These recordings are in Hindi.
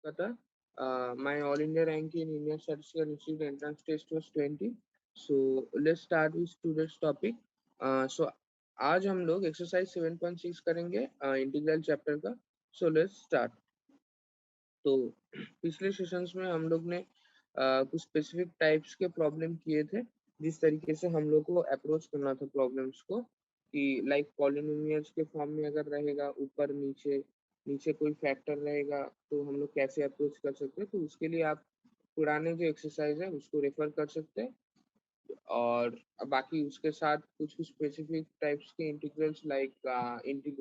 का था my all India rank in Indian statistical institute entrance test was 20. So let's start with today's topic. So आज हम लोग एक्सरसाइज 7.6 करेंगे इंटीग्रल चैप्टर का. So let's start. तो पिछले सेशंस में हम लोग ने कुछ स्पेसिफिक टाइप्स के प्रॉब्लम किए थे, जिस तरीके से हम लोग को अप्रोच करना था प्रॉब्लम्स को, कि लाइक पॉलिनोमियल्स के फॉर्म में अगर रहेगा ऊपर नीचे नीचे कोई फैक्टर रहेगा तो हम लोग कैसे अप्रोच कर सकते हैं. तो उसके लिए आप पुराने जो एक्सरसाइज है उसको रेफर कर सकते हैं. और बाकी उसके साथ कुछ स्पेसिफिक टाइप्स के इंटीग्रल्स लाइक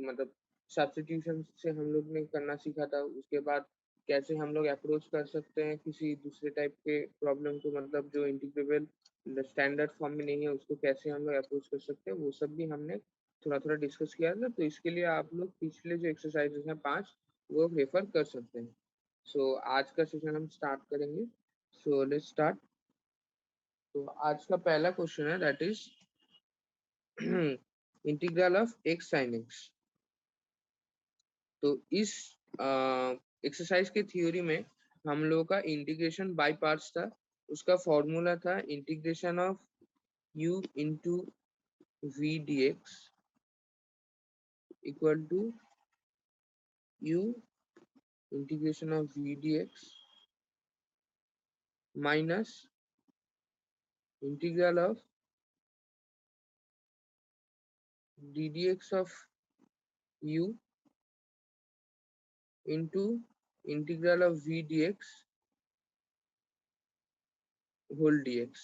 मतलब सब्स्टिट्यूशन से हम लोग ने करना सीखा था. उसके बाद कैसे हम लोग अप्रोच कर सकते हैं किसी दूसरे टाइप के प्रॉब्लम को, मतलब जो इंटीग्रेबल स्टैंडर्ड फॉर्म में नहीं है उसको कैसे हम लोग अप्रोच कर सकते हैं, वो सब भी हमने थोड़ा थोड़ा डिस्कस किया था. तो इसके लिए आप लोग पिछले जो एक्सरसाइजेस हैं 5 वो रेफर कर सकते हैं. सो आज का सेशन हम स्टार्ट करेंगे. सो लेट्स स्टार्ट. तो आज का पहला क्वेश्चन है, that is integral of x sine x. तो इस एक्सरसाइज के थ्योरी में हम लोगों का इंटीग्रेशन बाय पार्ट्स था. उसका फॉर्मूला था integration of u into v d x equal to u integration of v d x minus integral of d d x of u into integral of v d x whole d x.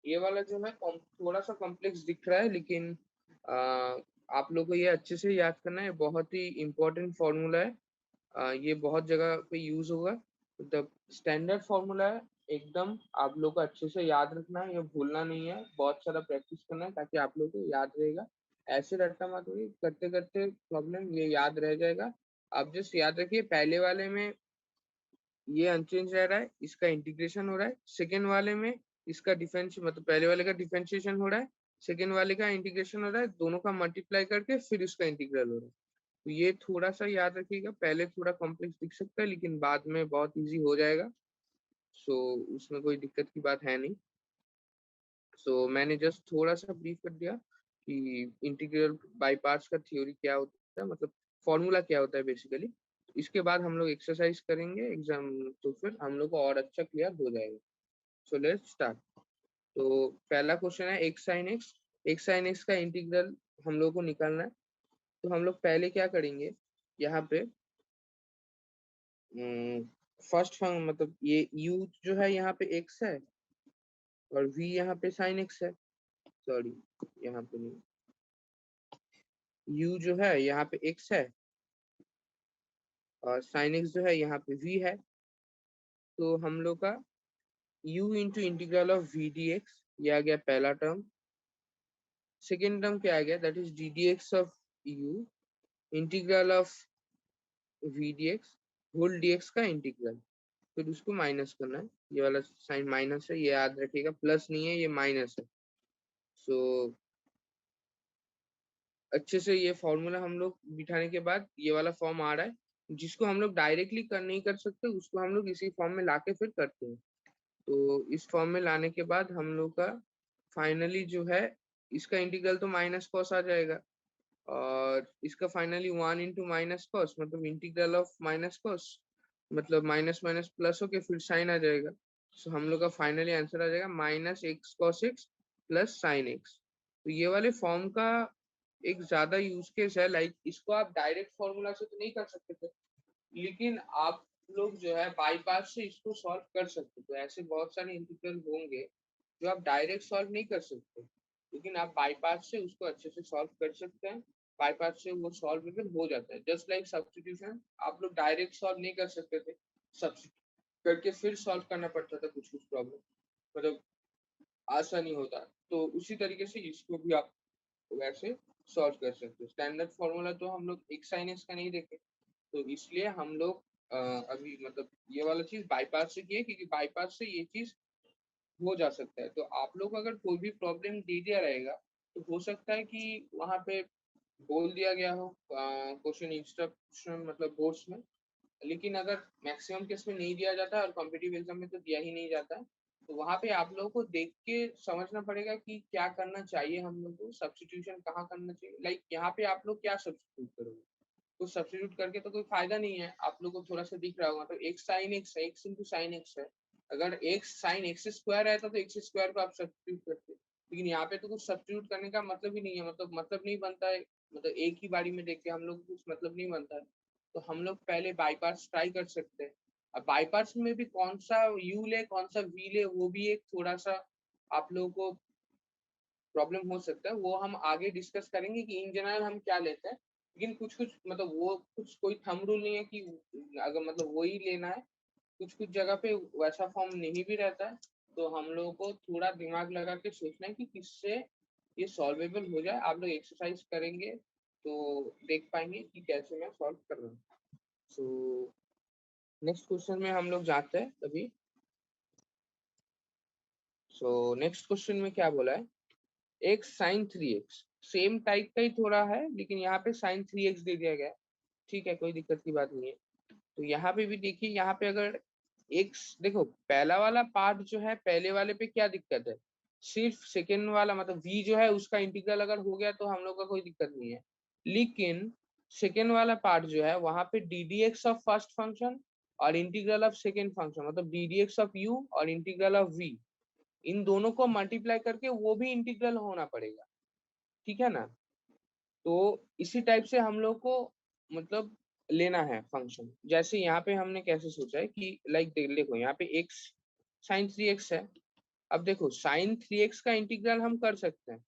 ये वाला जो है थोड़ा सा कॉम्प्लेक्स दिख रहा है, लेकिन आ, आप लोग को ये अच्छे से याद करना है. बहुत ही इंपॉर्टेंट फॉर्मूला है. ये बहुत जगह पे यूज होगा. मतलब स्टैंडर्ड फॉर्मूला है एकदम. आप लोग को अच्छे से याद रखना है, ये भूलना नहीं है. बहुत सारा प्रैक्टिस करना है ताकि आप लोग को याद रहेगा. ऐसे रट्टा मत होगी, करते करते प्रॉब्लम ये याद रह जाएगा. आप जस्ट याद रखिए, पहले वाले में ये अनचेंज रह रहा है, इसका इंटीग्रेशन हो रहा है. सेकेंड वाले में इसका डिफरेंस, मतलब पहले वाले का डिफरेंशिएशन हो रहा है, सेकेंड वाले का इंटीग्रेशन हो रहा है. दोनों का मल्टीप्लाई करके फिर इसका इंटीग्रल हो रहा है. तो ये थोड़ा सा याद रखिएगा. पहले थोड़ा कॉम्प्लेक्स दिख सकता है लेकिन बाद में बहुत इजी हो जाएगा. सो उसमें कोई दिक्कत की बात है नहीं. सो मैंने जस्ट थोड़ा सा ब्रीफ कर दिया कि इंटीग्रल बाय पार्ट्स का थ्योरी क्या होता है, मतलब फॉर्मूला क्या होता है बेसिकली. इसके बाद हम लोग एक्सरसाइज करेंगे एग्जाम, तो फिर हम लोग को और अच्छा क्लियर हो जाएगा. सो लेट्स स्टार्ट. तो पहला क्वेश्चन है x sine x. X sine x का इंटीग्रल हम लोग को निकालना है. तो हम लोग पहले क्या करेंगे, यहाँ पे फर्स्ट फंक्शन, मतलब ये u जो है यहाँ पे x है और v यहाँ पे साइन x है. सॉरी, यहाँ पे नहीं, u जो है यहाँ पे x है और साइन x जो है यहाँ पे v है. तो हम लोग का u into integral of v d x, ये आ गया पहला टर्म. सेकेंड टर्म क्या आ गया, that is d d x of u integral of v d x whole d x का इंटीग्रल. फिर उसको माइनस करना है. ये वाला साइन माइनस है, ये याद रखिएगा, प्लस नहीं है, ये माइनस है. सो अच्छे से ये फॉर्मूला हम लोग बिठाने के बाद ये वाला फॉर्म आ रहा है, जिसको हम लोग डायरेक्टली कर नहीं कर सकते, उसको हम लोग इसी फॉर्म में लाके फिर करते हैं. तो इस फॉर्म में लाने के बाद हम लोग का फाइनली जो है, इसका इंटीग्रल तो माइनस कॉस आ जाएगा और इसका फाइनली 1 इंटू माइनस कॉस, मतलब इंटीग्रल ऑफ माइनस कॉस, मतलब माइनस माइनस प्लस होके फिर साइन आ जाएगा. सो हम लोग का फाइनली आंसर आ जाएगा minus x cos x plus sine x. तो ये वाले फॉर्म का एक ज्यादा यूज केस है. लाइक इसको आप डायरेक्ट फॉर्मूला से तो नहीं कर सकते थे, लेकिन आप लोग जो है बाई पार्ट्स से इसको सॉल्व कर सकते. तो ऐसे बहुत सारे इंटीग्रल होंगे जो आप डायरेक्ट सॉल्व नहीं कर सकते, लेकिन आप बाई पार्ट्स से उसको अच्छे से सॉल्व कर सकते हैं. बाई पार्ट्स से वो सॉल्व हो जाता है. जस्ट लाइक सब्स्टिट्यूशन, आप लोग डायरेक्ट सॉल्व नहीं कर सकते थे, सब्स्टिट्यूट करके फिर सॉल्व करना पड़ता था कुछ कुछ प्रॉब्लम, मतलब आसानी होता. तो उसी तरीके से इसको भी आप वैसे सॉल्व कर सकते हो. स्टैंडर्ड फॉर्मूला तो हम लोग एक साइन एक्स का नहीं देखे, तो इसलिए हम लोग अभी मतलब ये वाला चीज बाईपास से किए, क्योंकि बाईपास से ये चीज हो जा सकता है. तो आप लोग अगर कोई भी प्रॉब्लम दे दिया रहेगा तो हो सकता है कि वहां पे बोल दिया गया हो क्वेश्चन इंस्ट्रक्शन मतलब बोर्ड्स में, लेकिन अगर मैक्सिमम केस में नहीं दिया जाता है और कॉम्पिटिटिव एग्जाम में तो दिया ही नहीं जाता है, तो वहां पे आप लोगों को देख के समझना पड़ेगा कि क्या करना चाहिए हम लोग को, सब्स्टिट्यूशन कहाँ करना चाहिए। लाइक यहाँ पे आप लोग क्या सब्स्टिट्यूट करोगे, कुछ सब्स्टिट्यूट करके तो कोई फायदा नहीं है। आप लोग को थोड़ा सा दिख रहा होगा तो एक्स साइन एक्स है, एक्स इंटू साइन एक्स है। अगर एक्स साइन एक्स स्क्वायर रहता तो एक्स स्क्वायर को आप सब्स्टिट्यूट करते, लेकिन यहाँ पे तो कुछ सब्स्टिट्यूट करने का मतलब ही नहीं है, मतलब नहीं बनता है। मतलब एक ही बारी में देख के हम लोग कुछ मतलब नहीं बनता है, तो हम लोग पहले बाईपास ट्राई कर सकते हैं। अब बाईपास में भी कौन सा यू ले कौन सा वी ले, वो भी एक थोड़ा सा आप लोगों को प्रॉब्लम हो सकता है, वो हम आगे डिस्कस करेंगे कि इन जनरल हम क्या लेते हैं। लेकिन कुछ कुछ मतलब वो कुछ कोई थंब रूल नहीं है कि अगर मतलब वही लेना है, कुछ कुछ जगह पे वैसा फॉर्म नहीं भी रहता है। तो हम लोगों को थोड़ा दिमाग लगा के सोचना है कि किससे ये सॉल्वेबल हो जाए। आप लोग एक्सरसाइज करेंगे तो देख पाएंगे कि कैसे मैं सॉल्व कर रहा हूँ। सो नेक्स्ट क्वेश्चन में हम लोग जाते हैं अभी। सो नेक्स्ट क्वेश्चन में क्या बोला है, x sine three x, same type का ही थोड़ा है लेकिन यहाँ पे साइन थ्री एक्स दे दिया गया है। ठीक है, कोई दिक्कत की बात नहीं है। तो यहाँ पे भी देखिए, यहाँ पे अगर एक्स देखो, पहला वाला पार्ट जो है पहले वाले पे क्या दिक्कत है, सिर्फ सेकेंड वाला मतलब v जो है उसका इंटीग्रल अगर हो गया तो हम लोग का कोई दिक्कत नहीं है। लेकिन सेकेंड वाला पार्ट जो है वहां पे D d x of first function और इंटीग्रल ऑफ सेकेंड फंक्शन मतलब d d x of you और इंटीग्रल ऑफ v, इन दोनों को मल्टीप्लाई करके वो भी इंटीग्रल होना पड़ेगा। ठीक है ना। तो इसी टाइप से हम लोग को मतलब लेना है फंक्शन। जैसे यहाँ पे हमने कैसे सोचा है कि लाइक देखो यहाँ पे एक्स साइन थ्री एक्स है। अब देखो साइन थ्री एक्स का इंटीग्रल हम कर सकते हैं,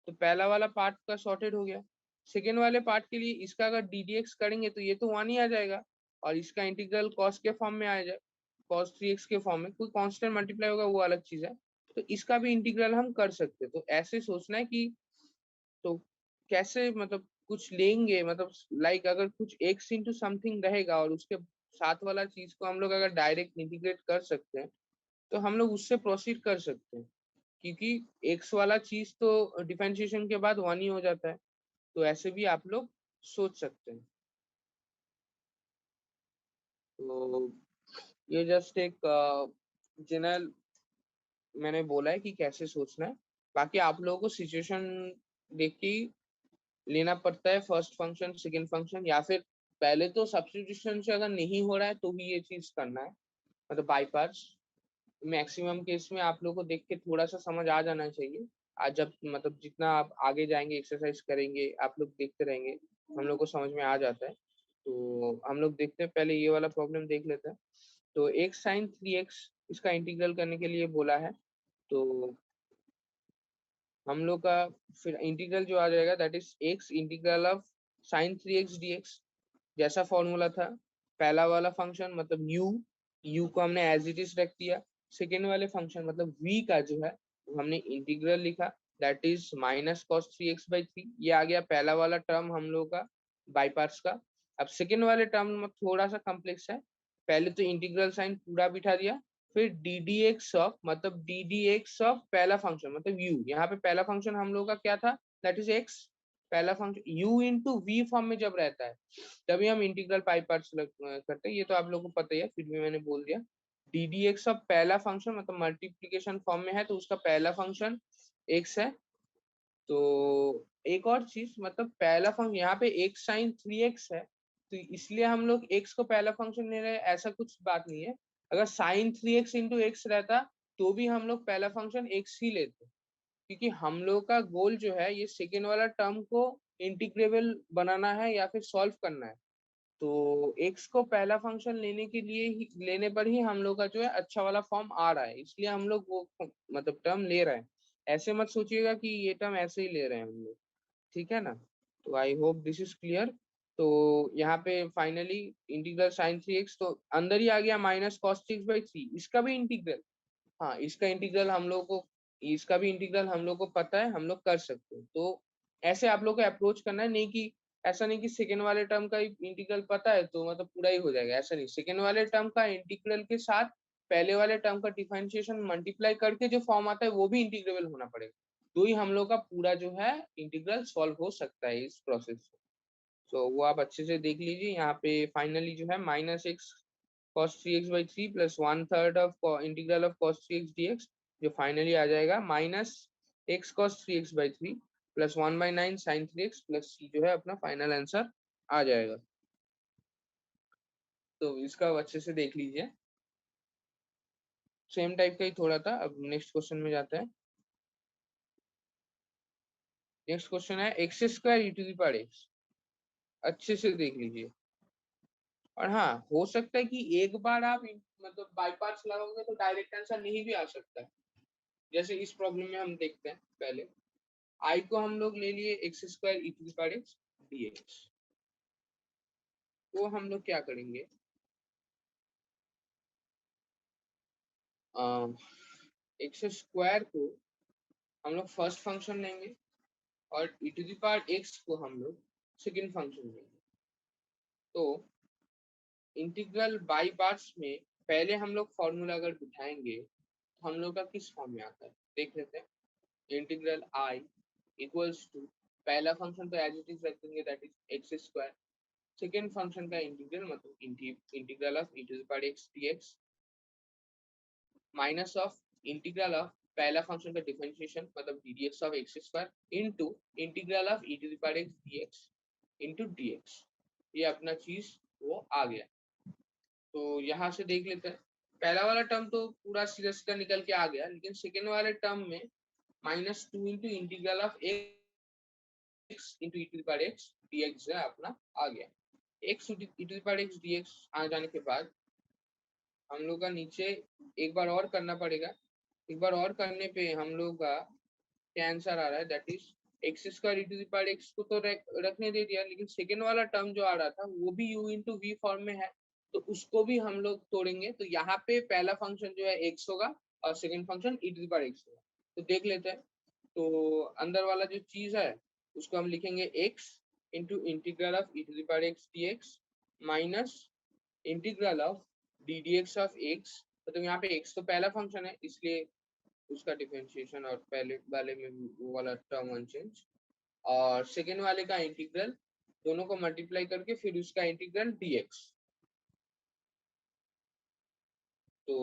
तो पहला वाला पार्ट का सॉर्टेड हो गया। सेकेंड वाले पार्ट के लिए इसका अगर डी डी एक्स करेंगे तो ये तो वन ही आ जाएगा, और इसका इंटीग्रल कॉस के फॉर्म में आ जाए, कॉस थ्री एक्स के फॉर्म में, कोई कांस्टेंट मल्टीप्लाई होगा वो अलग चीज है। तो इसका भी इंटीग्रल हम कर सकते हैं। तो ऐसे सोचना है कि तो कैसे मतलब कुछ लेंगे, मतलब लाइक अगर कुछ एक्स इंटू समथिंग रहेगा और उसके साथ वाला चीज को हम लोग अगर डायरेक्ट इंटीग्रेट कर सकते हैं तो हम लोग उससे प्रोसीड कर सकते हैं, क्योंकि एक्स वाला चीज तो डिफरेंशिएशन के बाद वन ही हो जाता है। तो ऐसे भी आप लोग सोच सकते हैं। तो ये जस्ट एक जनरल मैंने बोला है कि कैसे सोचना है। बाकी आप लोगों को सिचुएशन देख के ही लेना पड़ता है, फर्स्ट फंक्शन सेकंड फंक्शन, या फिर पहले तो सब्स्टिट्यूशन से अगर नहीं हो रहा है तो ही ये चीज करना है, मतलब बाई पार्ट्स। मैक्सिमम केस में आप लोग को देख के थोड़ा सा समझ आ जाना चाहिए। आज जब मतलब जितना आप आगे जाएंगे एक्सरसाइज करेंगे आप लोग देखते रहेंगे, हम लोग को समझ में आ जाता है। तो हम लोग देखते हैं, पहले ये वाला प्रॉब्लम देख लेते हैं। तो एक्स साइन थ्री एक्स इसका इंटीग्रल करने के लिए बोला है। तो हम लोग का फिर इंटीग्रल जो आ जाएगा that is x integral of sine three x d x, जैसा फॉर्मूला था। पहला वाला फंक्शन मतलब यू को हमने एज इट इज रख दिया। सेकेंड वाले फंक्शन मतलब v का जो है वो हमने इंटीग्रल लिखा, that is minus cos three x by three. ये आ गया पहला वाला टर्म हम लोग का बाई पार्ट्स का। अब सेकेंड वाले टर्म में थोड़ा सा कॉम्प्लेक्स है। पहले तो इंटीग्रल साइन पूरा बिठा दिया, फिर डी डी एक्स ऑफ मतलब डी डी एक्स ऑफ पहला फंक्शन मतलब यू, यहाँ पे पहला फंक्शन हम लोग का क्या था, दैट इज एक्स। पहला function u into v form में जब रहता है तभी हम इंटीग्रल पाई पार्ट्स करते हैं, ये तो आप लोगों को पता ही है, फिर भी मैंने बोल दिया। डी डी एक्स ऑफ पहला फंक्शन मतलब मल्टीप्लीकेशन फॉर्म में है तो उसका पहला फंक्शन एक्स है। तो एक और चीज मतलब पहला फंक्शन यहाँ पे एक्स साइन थ्री एक्स है, तो इसलिए हम लोग एक्स को पहला फंक्शन ले रहे हैं, ऐसा कुछ बात नहीं है। अगर sine three x into x रहता तो भी हम लोग पहला फंक्शन एक्स ही लेते, क्योंकि हम लोग का गोल जो है ये सेकेंड वाला टर्म को इंटीग्रेबल बनाना है या फिर सॉल्व करना है। तो एक्स को पहला फंक्शन लेने के लिए ही लेने पर ही हम लोग का जो है अच्छा वाला फॉर्म आ रहा है, इसलिए हम लोग वो मतलब टर्म ले रहे हैं। ऐसे मत सोचिएगा कि ये टर्म ऐसे ही ले रहे हैं हम लोग। ठीक है ना। तो आई होप दिस इज क्लियर। तो यहाँ पे finally integral sine three x तो अंदर ही आ गया minus cos three x by three, इसका भी इंटीग्रल। हाँ इसका इंटीग्रल हम लोग को, इसका भी इंटीग्रल हम लोग को पता है, हम लोग कर सकते हैं। तो ऐसे आप लोग को अप्रोच करना है, नहीं कि ऐसा नहीं कि सेकेंड वाले टर्म का इंटीग्रल पता है तो मतलब पूरा ही हो जाएगा, ऐसा नहीं। सेकेंड वाले टर्म का इंटीग्रल के साथ पहले वाले टर्म का डिफरेंशिएशन मल्टीप्लाई करके जो फॉर्म आता है वो भी इंटीग्रेबल होना पड़ेगा, तो ही हम लोग का पूरा जो है इंटीग्रल सॉल्व हो सकता है इस प्रोसेस से। तो वो आप अच्छे से देख लीजिए। यहाँ पे फाइनली जो है minus x cos 3x/3 plus 1/3 of integral of cos 3x dx, जो फाइनली आ जाएगा minus x cos 3x/3 plus 1/9 sin 3x plus c, जो है अपना फाइनल आंसर आ जाएगा। तो इसका अच्छे से देख लीजिए। सेम टाइप का ही थोड़ा था। अब नेक्स्ट क्वेश्चन में जाते हैं। नेक्स्ट क्वेश्चन है x square e to the power x. अच्छे से देख लीजिए। और हाँ, हो सकता है कि एक बार आप मतलब बाई पार्ट्स लगाओगे तो डायरेक्ट आंसर नहीं भी आ सकता है। जैसे इस प्रॉब्लम में हम देखते हैं। पहले आई को हम लोग ले लिए x square e to the power x dx। तो हम लोग क्या करेंगे, एक्स स्क्वायर को हम लोग फर्स्ट फंक्शन लेंगे और ई टू द पावर एक्स को हम लोग सेकेंड फंक्शन लेंगे। तो इंटीग्रल बाई पार्ट्स में पहले हम लोग फॉर्मूला अगर बिठाएंगे तो हम लोग का किस फॉर्म में आता है देख लेते हैं। इंटीग्रल आई इक्वल्स टू, पहला फंक्शन तो एज इट इज रख देंगे, that is x square. Second function का इंटीग्रल मतलब integral of e to the power x dx minus of integral of पहला फंक्शन का डिफरेंशिएशन मतलब ddx of x square into integral of e to the power x dx into dx। ये अपना चीज वो आ गया। तो यहाँ से देख लेते हैं। पहला वाला टर्म तो पूरा सीधा सीधा निकल के आ गया, लेकिन सेकेंड वाले टर्म में -2 into integral of x into e to the power x dx है अपना आ गया। X e to the power x dx आ जाने के बाद हम लोग का नीचे एक बार और करना पड़ेगा। एक बार और करने पे हम लोग का क्या आंसर आ रहा है, that is x square e to the power x को तो रखने दे दिया, लेकिन सेकेंड वाला टर्म जो आ रहा था वो भी u इंटू वी फॉर्म में है, तो उसको भी हम लोग तोड़ेंगे। तो यहाँ पे पहला फंक्शन जो है एक्स होगा और second function e to the power x होगा। तो देख लेते हैं। तो अंदर वाला जो चीज है उसको हम लिखेंगे x into integral of e to the power x dx minus integral of d d x of x. मतलब यहाँ पे एक्स तो पहला फंक्शन है इसलिए उसका डिफरेंशिएशन और पहले वाले में वो वाला टर्म अनचेंज, और सेकेंड वाले का इंटीग्रल, दोनों को मल्टीप्लाई करके फिर उसका इंटीग्रल dx। तो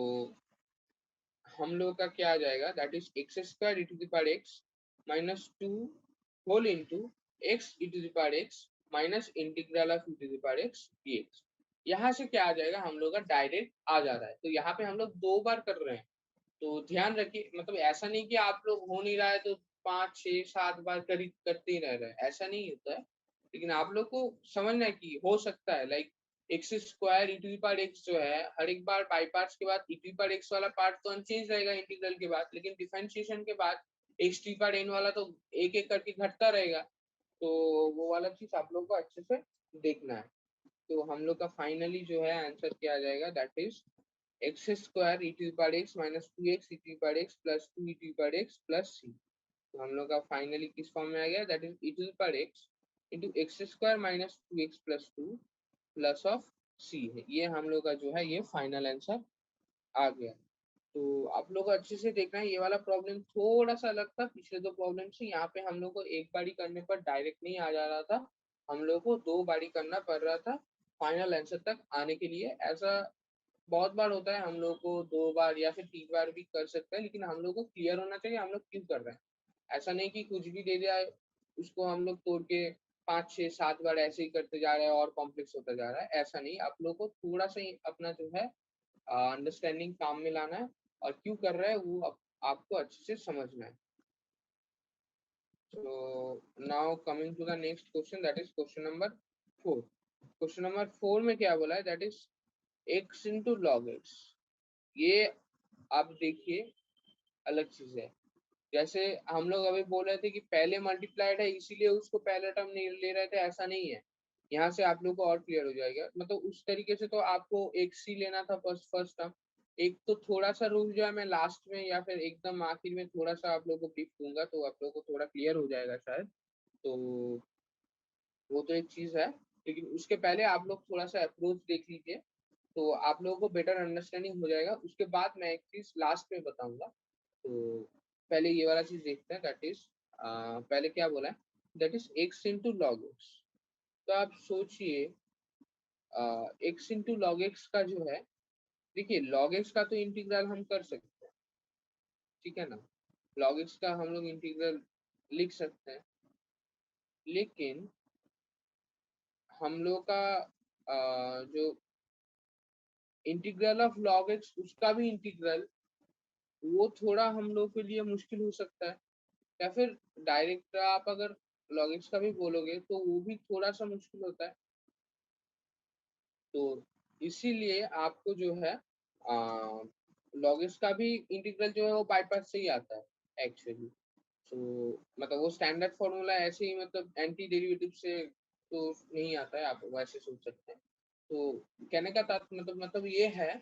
हम लोग का क्या आ जाएगा, that is x square e to the power x minus 2 whole into x e to the power x minus integral of e to the power x dx। यहाँ से क्या आ जाएगा, हम लोग का डायरेक्ट आ जा रहा है। तो यहाँ पे हम लोग दो बार कर रहे हैं। तो ध्यान रखिए, मतलब ऐसा नहीं कि आप लोग हो नहीं रहा है तो 5 6 7 बार करते ही रह रहे हैं, ऐसा नहीं होता है। लेकिन आप लोग को समझना है कि हो सकता है like x square e to the power x जो है हर एक बार बाई पार्ट्स के बाद e to the power x वाला पार्ट तो अनचेंज रहेगा इंटीग्रल के बाद, लेकिन डिफरेंशिएशन के बाद x to the power n वाला तो एक एक करके घटता रहेगा। तो वो वाला चीज आप लोग को अच्छे से देखना है। तो हम लोग का फाइनली जो है आंसर क्या आ जाएगा, that is x square e to the power x minus 2x e to the power x plus 2 e to the power x plus c. तो हम लोग का फाइनली किस फॉर्म में आ गया, that is e to the power x into x square minus 2x plus 2 plus of c है। ये हम लोग का जो है ये फाइनल आंसर आ गया। तो आप लोग को अच्छे से देखना है, ये वाला प्रॉब्लम थोड़ा सा अलग था पिछले दो प्रॉब्लम से। यहाँ पे हम लोग को एक बारी करने पर डायरेक्ट नहीं आ जा रहा था, हम लोग को दो बारी करना पड़ रहा था फाइनल आंसर तक आने के लिए। ऐसा बहुत बार होता है, हम लोग को दो बार या फिर 3 बार भी कर सकते हैं, लेकिन हम लोग को क्लियर होना चाहिए हम लोग क्यों कर रहे हैं। ऐसा नहीं कि कुछ भी दे दिया उसको हम लोग तोड़ के 5 6 7 बार ऐसे ही करते जा रहे हैं और कॉम्प्लेक्स होता जा रहा है, ऐसा नहीं। आप लोग को थोड़ा सा ही अपना जो है अंडरस्टैंडिंग काम में लाना है और क्यों कर रहा है वो आपको अच्छे से समझना है। So now coming to the next question, that is question number 4। Question number 4 में क्या बोला है, that is x into log x. ये आप देखिए अलग चीज है। जैसे हम लोग अभी बोल रहे थे कि पहले मल्टीप्लाइड है इसीलिए उसको पहला टर्म नहीं ले रहे थे, ऐसा नहीं है। यहाँ से आप लोग को और क्लियर हो जाएगा। मतलब उस तरीके से तो आपको एक्स ही लेना था फर्स्ट टर्म। एक तो थोड़ा सा रूल जो है मैं लास्ट में या फिर एकदम आखिर में थोड़ा सा आप लोग को ब्रीफ दूंगा तो आप लोग को थोड़ा क्लियर हो जाएगा शायद। तो वो तो एक चीज है, लेकिन उसके पहले आप लोग थोड़ा सा अप्रोच देख लीजिए तो आप लोगों को बेटर अंडरस्टैंडिंग हो जाएगा। उसके बाद मैं एक चीज लास्ट में बताऊंगा। तो पहले ये वाला चीज देखते हैं, दैट इज पहले क्या बोला है, that is x into log x. तो आप सोचिए x इंटू लॉग एक्स का जो है, देखिए लॉग एक्स का तो इंटीग्रल हम कर सकते हैं, ठीक है ना, लॉग एक्स का हम लोग इंटीग्रल लिख सकते हैं, लेकिन हम लोग का जो इंटीग्रल ऑफ लॉग एक्स उसका भी इंटीग्रल, वो थोड़ा हम लोग के लिए मुश्किल हो सकता है, या फिर डायरेक्ट आप अगर लॉग एक्स का भी बोलोगे तो वो भी थोड़ा सा मुश्किल होता है। तो इसीलिए आपको जो है लॉग एक्स का भी इंटीग्रल जो है वो बाई पार्ट से ही आता है एक्चुअली। तो मतलब वो स्टैंडर्ड फॉर्मूला ऐसे ही, मतलब एंटी डेरिवेटिव से तो नहीं आता है, आप वैसे सोच सकते हैं। तो कहने का मतलब ये है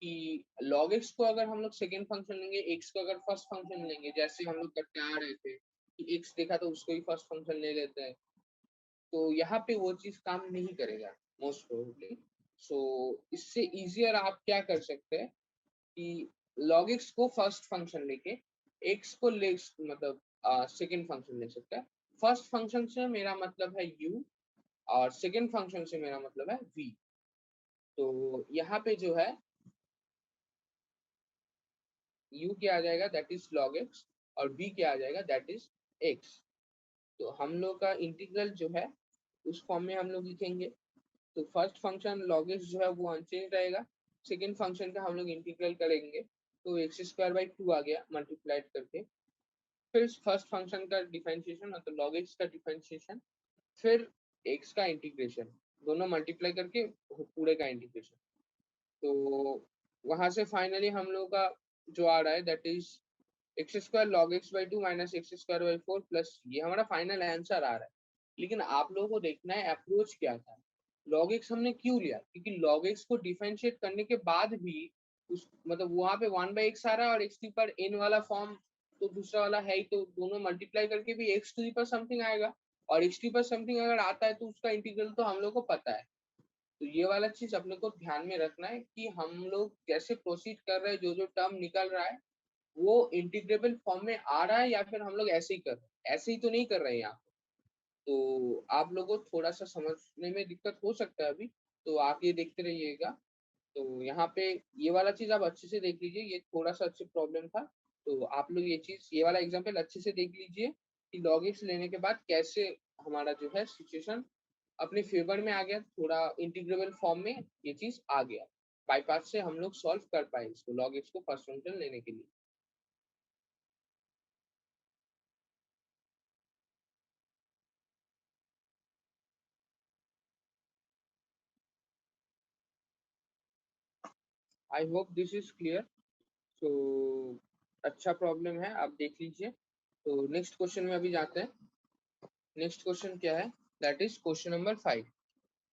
कि log x को अगर हम लोग सेकेंड फंक्शन लेंगे, x को अगर फर्स्ट फंक्शन लेंगे, जैसे हम लोग करते आ रहे थे कि x देखा तो उसको ही फर्स्ट फंक्शन ले लेते हैं, तो यहाँ पे वो चीज काम नहीं करेगा मोस्ट प्रोबेबली। सो इससे इजियर आप क्या कर सकते हैं कि log x को फर्स्ट फंक्शन लेके x को ले, मतलब सेकेंड फंक्शन ले सकता है। फर्स्ट फंक्शन से मेरा मतलब है u, और सेकेंड फंक्शन से मेरा मतलब है v। तो यहाँ पे जो है u क्या आ जाएगा, दैट इज log x, और v क्या आ जाएगा, दैट इज x। तो हम लोग का इंटीग्रल जो है उस फॉर्म में हम लोग लिखेंगे। तो फर्स्ट फंक्शन log x जो है वो अनचेंज रहेगा, सेकेंड फंक्शन का हम लोग इंटीग्रल करेंगे तो एक्स स्क्वायर बाई टू आ गया मल्टीप्लाइड करके, फिर फर्स्ट फंक्शन का डिफरेंशिएशन मतलब log x का डिफरेंशिएशन, फिर x का इंटीग्रेशन, दोनों मल्टीप्लाई करके पूरे का इंटीग्रेशन। तो वहां से फाइनली हम लोग का जो आ रहा है that is x square log x by to minus x square by four plus, ये हमारा फाइनल आंसर आ रहा है। लेकिन आप लोगों को देखना है अप्रोच क्या था। लॉग एक्स हमने क्यों लिया, क्योंकि लॉग एक्स को डिफरेंशिएट करने के बाद भी उस मतलब वहां पे वन बाई एक्स आ रहा है, और एक्स टू पर एन वाला फॉर्म तो दूसरा वाला है ही, तो दोनों मल्टीप्लाई करके भी एक्स टू पर समथिंग आएगा, और एक्स टू पर समथिंग अगर आता है तो उसका इंटीग्रल तो हम लोग को पता है। तो ये वाला चीज अपने को ध्यान में रखना है कि हम लोग कैसे प्रोसीड कर रहे हैं, जो जो टर्म निकल रहा है वो इंटीग्रेबल फॉर्म में आ रहा है, या फिर हम लोग ऐसे ही कर रहे हैं, ऐसे ही तो नहीं कर रहे हैं यहाँ पे। तो आप लोगों को थोड़ा सा समझने में दिक्कत हो सकता है अभी, तो आप ये देखते रहिएगा। तो यहाँ पे ये वाला चीज आप अच्छे से देख लीजिए, ये थोड़ा सा अच्छे प्रॉब्लम था। तो आप लोग ये चीज, ये वाला एग्जाम्पल अच्छे से देख लीजिए कि log x लेने के बाद कैसे हमारा जो है सिचुएशन अपने फेवर में आ गया, थोड़ा इंटीग्रेबल फॉर्म में ये चीज आ गया, बाईपास से हम लोग सॉल्व कर पाए इसको log x को फर्स्ट फंक्शन लेने के लिए। आई होप दिस इज क्लियर। तो अच्छा प्रॉब्लम है, आप देख लीजिए। तो नेक्स्ट क्वेश्चन में अभी जाते हैं। नेक्स्ट क्वेश्चन क्या है, that is question number 5।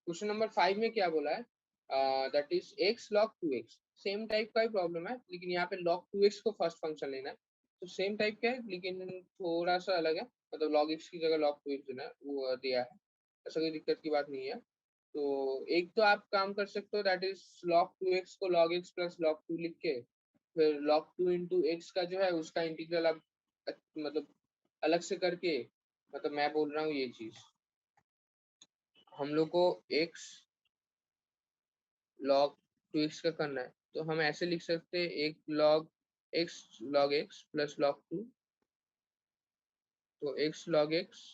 Question number 5 में क्या बोला है, that is x log to x. Same type का ही प्रॉब्लम है, लेकिन यहाँ पे लॉग टू एक्स को फर्स्ट फंक्शन लेना है। तो सेम टाइप का है लेकिन थोड़ा सा अलग है, मतलब लॉग एक्स की जगह लॉग टू एक्स देना है, वो दिया है, ऐसा कोई दिक्कत की बात नहीं है। तो एक तो आप काम कर सकते हो, that is log two x को log x plus log two लिख के, फिर log टू इंटू एक्स का जो है उसका इंटीग्रल आप मतलब अलग से करके, मतलब मैं बोल रहा हूँ ये चीज हम लोग को x log टू एक्स का करना है, तो हम ऐसे लिख सकते हैं एक log x plus log two, तो x log x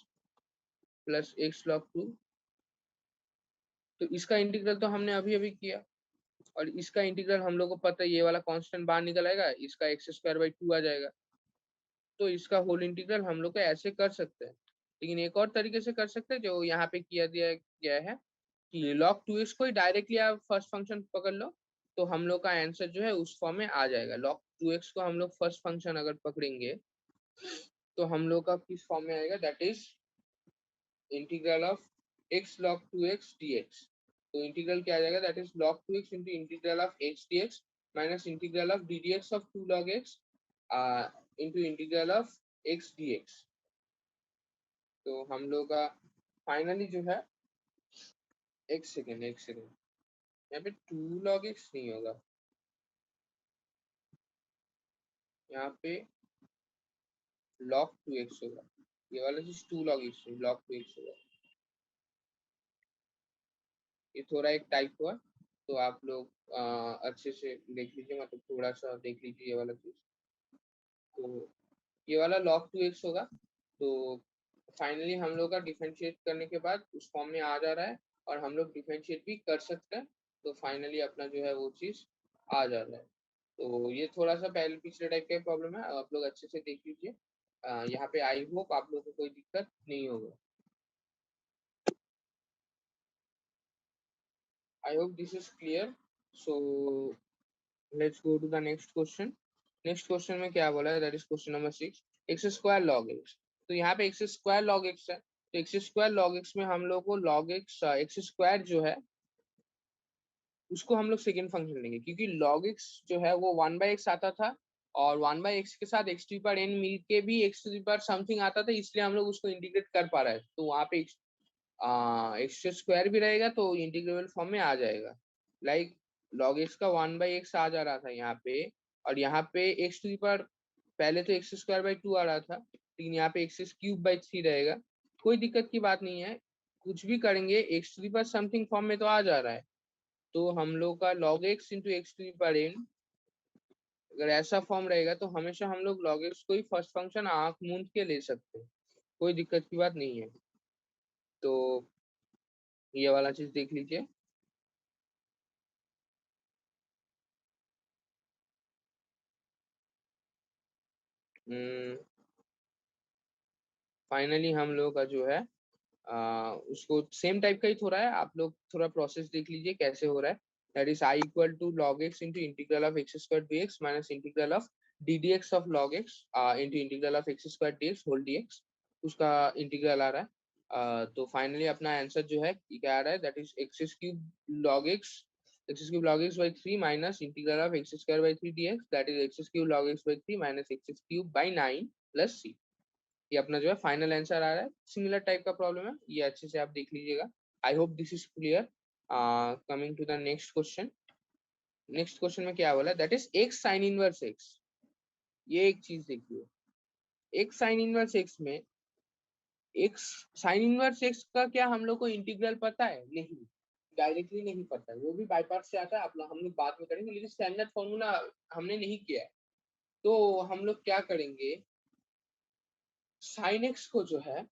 plus x log two. तो इसका इंटीग्रल तो हमने अभी अभी किया, और इसका इंटीग्रल हम लोग को पता है, ये वाला कांस्टेंट बाहर निकल आएगा, इसका एक्स स्क्वायर बाई टू आ जाएगा। तो इसका होल इंटीग्रल हम लोग को ऐसे कर सकते हैं, लेकिन एक और तरीके से कर सकते हैं जो यहाँ पे किया दिया गया है कि log टू एक्स को ही डायरेक्टली आप फर्स्ट फंक्शन पकड़ लो, तो हम लोग का आंसर जो है उस फॉर्म में आ जाएगा। log टू एक्स को हम लोग फर्स्ट फंक्शन अगर पकड़ेंगे तो हम लोग का किस फॉर्म में आएगा, that is integral of x log two x dx। तो इंटीग्रल क्या आ जाएगा, that is log two x into integral of x dx minus integral of d d x of two log x into integral of x dx। तो हम लोग का फाइनली जो है, एक सेकेंड यहाँ पे टू log x नहीं होगा, यहाँ पे log 2x होगा, ये वाला चीज 2 log x log 2x होगा। ये थोड़ा एक टाइप हुआ, तो आप लोग अच्छे से देख लीजिए, मतलब थोड़ा सा देख लीजिए ये वाला चीज। तो ये वाला log 2x होगा। तो फाइनली हम लोग का डिफरेंशिएट करने के बाद उस फॉर्म में आ जा रहा है, और हम लोग डिफरेंशिएट भी कर सकते हैं। तो फाइनली अपना जो है वो चीज आ जा रहा है। तो ये थोड़ा सा पहले पिछले टाइप का प्रॉब्लम है, आप लोग अच्छे से देख लीजिए। यहाँ पे आई होप आप लोगों को कोई दिक्कत नहीं होगा। I hope this is clear. So let's go to the next question. Next question में क्या बोला है, that is question number 6, x square log x. तो यहाँ पे एक्स स्क्वायर लॉग एक्स है, तो एक्स स्क्वायर लॉग एक्स में हम लोग को लॉग एक्स एक्स स्क्वायर जो है उसको हम लोग सेकेंड फंक्शन लेंगे, क्योंकि log x जो है वो 1/x आता था, और 1/x के साथ x टू पावर n मिल के भी x टू पावर समथिंग आता था, इसलिए हम लोग उसको इंटीग्रेट कर पा रहे हैं। तो वहाँ पे एक्स स्क्वायर भी रहेगा तो इंटीग्रेबल फॉर्म में आ जाएगा। लाइक log x का 1/x आ जा रहा था यहाँ पे, और यहाँ पे x टू पावर पहले तो एक्स स्क्वायर बाई 2 आ रहा था, लेकिन यहाँ पे एक्स क्यूब बाई 3 रहेगा। कोई दिक्कत की बात नहीं है, कुछ भी करेंगे x to power something form में तो आ जा रहा है। तो हम लोग का log x into x to power n अगर ऐसा फॉर्म रहेगा तो हमेशा हम लोग log x को ही फर्स्ट फंक्शन आंख मूंद के ले सकते हैं, कोई दिक्कत की बात नहीं है। तो ये वाला चीज देख लीजिए। फाइनली हम लोग का जो है उसको सेम टाइप का ही थोड़ा है, आप लोग थोड़ा प्रोसेस देख लीजिए कैसे हो रहा है। That is I equal to log x into integral of x square dx minus integral of d d x of log x into integral of x square dx whole dx, उसका इंटीग्रल आ रहा है। तो फाइनली अपना आंसर जो है क्या आ रहा है, that is x cube log x by 3 minus integral of x square by 3 dx, that is x cube log x by 3 minus x cube by 9 plus c। ये अपना जो है फाइनल आंसर आ रहा है। सिमिलर टाइप का प्रॉब्लम है, ये अच्छे से आप देख लीजिएगा। I hope this is clear. Coming to the next question. Next question में क्या बोला, that is x sine inverse x. ये एक चीज देखिए, एक्स साइन इनवर्स एक्स में एक्स साइन इनवर्स एक्स का क्या हम लोग को इंटीग्रल पता है? नहीं, डायरेक्टली नहीं पता है, वो भी बाई पार्ट से आता है, आप लोग हम लोग बाद में करेंगे, लेकिन स्टैंडर्ड फॉर्मूला हमने नहीं किया है। तो हम लोग क्या करेंगे, साइन एक्स को जो है,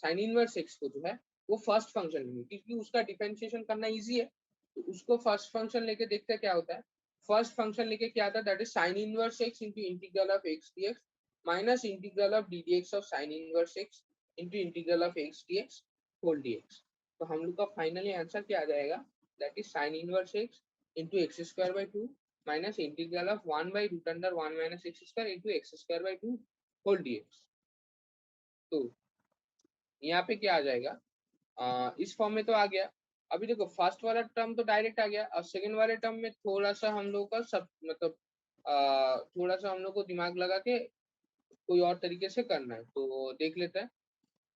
साइन इनवर्स एक्स को जो है वो फर्स्ट फंक्शन लेंगे, क्योंकि उसका डिफरेंशिएशन करना इजी है। तो उसको फर्स्ट फंक्शन लेके देखते हैं क्या होता है। फर्स्ट फंक्शन लेके क्या आता है, that is sine inverse x into integral of x dx minus integral of d dx of sine inverse x into integral of x dx whole dx. तो हम लोग का फाइनली आंसर क्या आ जाएगा, that is sine inverse x into x square by 2 minus integral of 1 by root under 1 minus x square into x square by 2 whole dx. तो यहाँ पे क्या आ जाएगा, इस फॉर्म में तो आ गया। अभी देखो फर्स्ट वाला टर्म तो डायरेक्ट आ गया, और सेकंड वाले टर्म में थोड़ा सा हम लोग का सब मतलब थोड़ा सा हम लोग को दिमाग लगा के कोई और तरीके से करना है, तो देख लेते हैं।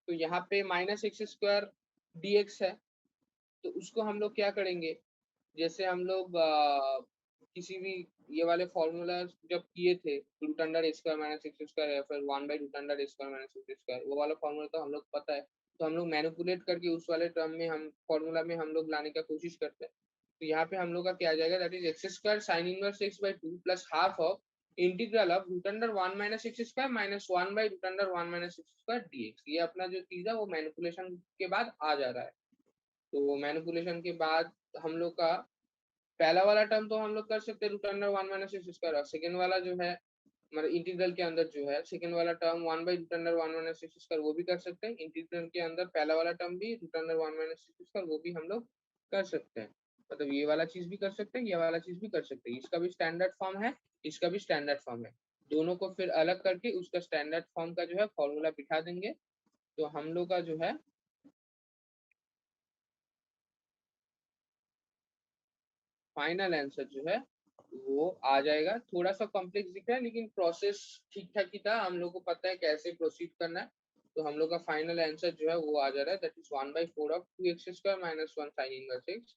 तो यहाँ पे minus x square D x है, तो उसको हम लोग क्या करेंगे, जैसे हम लोग किसी भी ये वाले फॉर्मूला जब किए थे, root under a square minus x square या फिर 1 by root under a square minus x square, वो वाला फॉर्मूला तो हम लोग पता है। तो हम लोग मैनिपुलेट करके उस वाले टर्म में हम फॉर्मूला में हम लोग लाने का कोशिश करते हैं। तो यहाँ पे हम लोग का क्या आ जाएगा, that is x square sine inverse x by 2 plus half of integral of root under 1 minus x square minus 1 by root under 1 minus x square dx. ये अपना जो चीज है वो मैनिपुलेशन के बाद आ जा रहा है। तो मैनिपुलेशन के बाद हम लोग का पहला वाला टर्म तो हम लोग कर सकते हैं root under 1 minus x square, और सेकंड वाला जो है मतलब इंटीग्रल के अंदर जो है सेकंड वाला term 1 by root under 1 minus x square वो भी कर सकते हैं। इंटीग्रल के अंदर पहला वाला टर्म भी root under 1 minus x square वो भी हम लोग कर सकते हैं। मतलब ये वाला चीज भी कर सकते हैं, ये वाला चीज भी कर सकते हैं, इसका भी स्टैंडर्ड फॉर्म है, इसका भी स्टैंडर्ड फॉर्म है। दोनों को फिर अलग करके उसका स्टैंडर्ड फॉर्म का जो है फॉर्मूला बिठा देंगे, तो हम लोग का जो है फाइनल आंसर जो है वो आ जाएगा। थोड़ा सा कॉम्प्लेक्स दिख रहा है, लेकिन प्रोसेस ठीक ठाक ही था, हम लोग को पता है कैसे प्रोसीड करना है। तो हम लोग का फाइनल आंसर जो है वो आ जा रहा है, that is 1/4 of 2x square minus 1 sine inverse x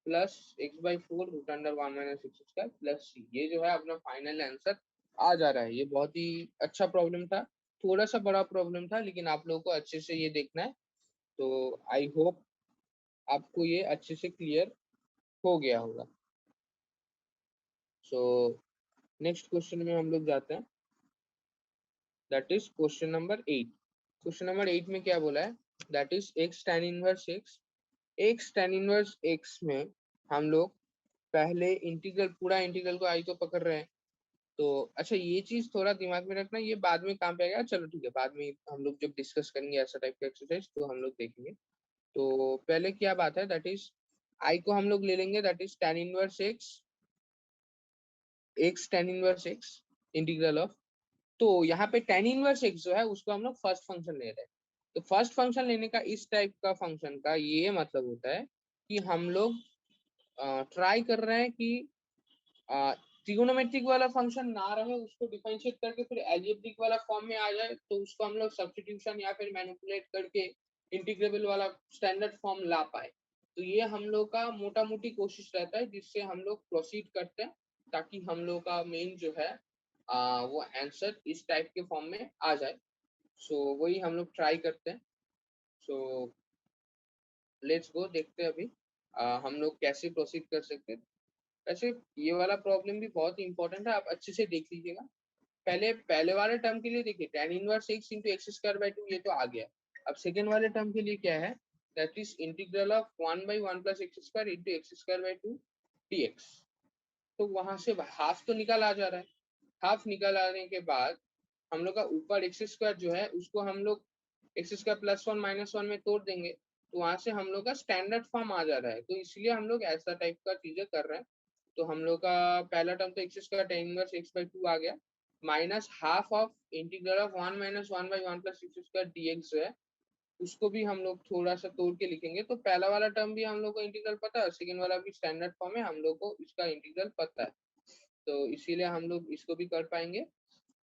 plus x/4 root under 1 minus x square plus c। ये जो है अपना फाइनल आंसर आ जा रहा है। ये बहुत ही अच्छा प्रॉब्लम था, थोड़ा सा बड़ा प्रॉब्लम था, लेकिन आप लोगों को अच्छे से ये देखना है। तो आई होप आपको ये अच्छे से क्लियर हो गया होगा। सो नेक्स्ट क्वेश्चन में हम लोग जाते हैं, that is question number 8। Question number 8 में क्या बोला है, that is x tan inverse x. X tan inverse x में हम लोग पहले इंटीग्रल, पूरा इंटीग्रल को आई को पकड़ रहे हैं। तो अच्छा, ये चीज थोड़ा दिमाग में रखना, ये बाद में काम पे आएगा। चलो ठीक है, बाद में हम लोग जब डिस्कस करेंगे ऐसा टाइप का एक्सरसाइज तो हम लोग देखेंगे। तो पहले क्या बात है, दैट इज आई को हम लोग ले लेंगे, that is tan inverse x, x tan inverse x integral of. तो यहाँ पे tan इनवर्स एक्स जो है उसको हम लोग फर्स्ट फंक्शन ले रहे हैं। तो फर्स्ट फंक्शन लेने का इस टाइप का फंक्शन का ये मतलब होता है कि हम लोग ट्राई कर रहे हैं कि ट्रिगोनोमेट्रिक वाला फंक्शन ना रहे, उसको डिफरेंशिएट करके फिर एल्जेब्रिक वाला फॉर्म में आ जाए, तो उसको हम लोग सब्स्टिट्यूशन या फिर मैनिपुलेट करके इंटीग्रेबल वाला स्टैंडर्ड फॉर्म ला पाए। तो ये हम लोग का मोटा मोटी कोशिश रहता है, जिससे हम लोग प्रोसीड करते हैं ताकि हम लोग का मेन जो है वो आंसर इस टाइप के फॉर्म में आ जाए। सो वही हम लोग ट्राई करते हैं। सो लेट्स गो, देखते हैं अभी हम लोग कैसे प्रोसीड कर सकते हैं। वैसे ये वाला प्रॉब्लम भी बहुत इंपॉर्टेंट है, आप अच्छे से देख लीजिएगा। पहले पहले वाले टर्म के लिए देखिए, tan inverse x into x square by to, ये तो आ गया। अब सेकेंड वाले टर्म के लिए क्या है, that is integral of 1/1 plus x square into x square by to dx। तो वहां से हाफ तो निकल आ जा रहा है। हाफ निकल आने के बाद हम लोग का ऊपर एक्स स्क्वायर जो है उसको हम लोग x square plus one minus one में तोड़ देंगे, तो वहां से हम लोग का स्टैंडर्ड फॉर्म आ जा रहा है। तो इसलिए हम लोग ऐसा टाइप का चीजें कर रहे हैं। तो हम लोग का पहला टर्म तो x square tan inverse x by two आ गया, minus half of integral of 1 - 1/1 plus x square dx जो है उसको भी हम लोग थोड़ा सा तोड़ के लिखेंगे। तो पहला वाला टर्म भी हम लोग को इंटीग्रल पता है, सेकेंड वाला भी स्टैंडर्ड फॉर्म है, हम लोग को इसका इंटीग्रल पता है, तो इसीलिए हम लोग इसको भी कर पाएंगे।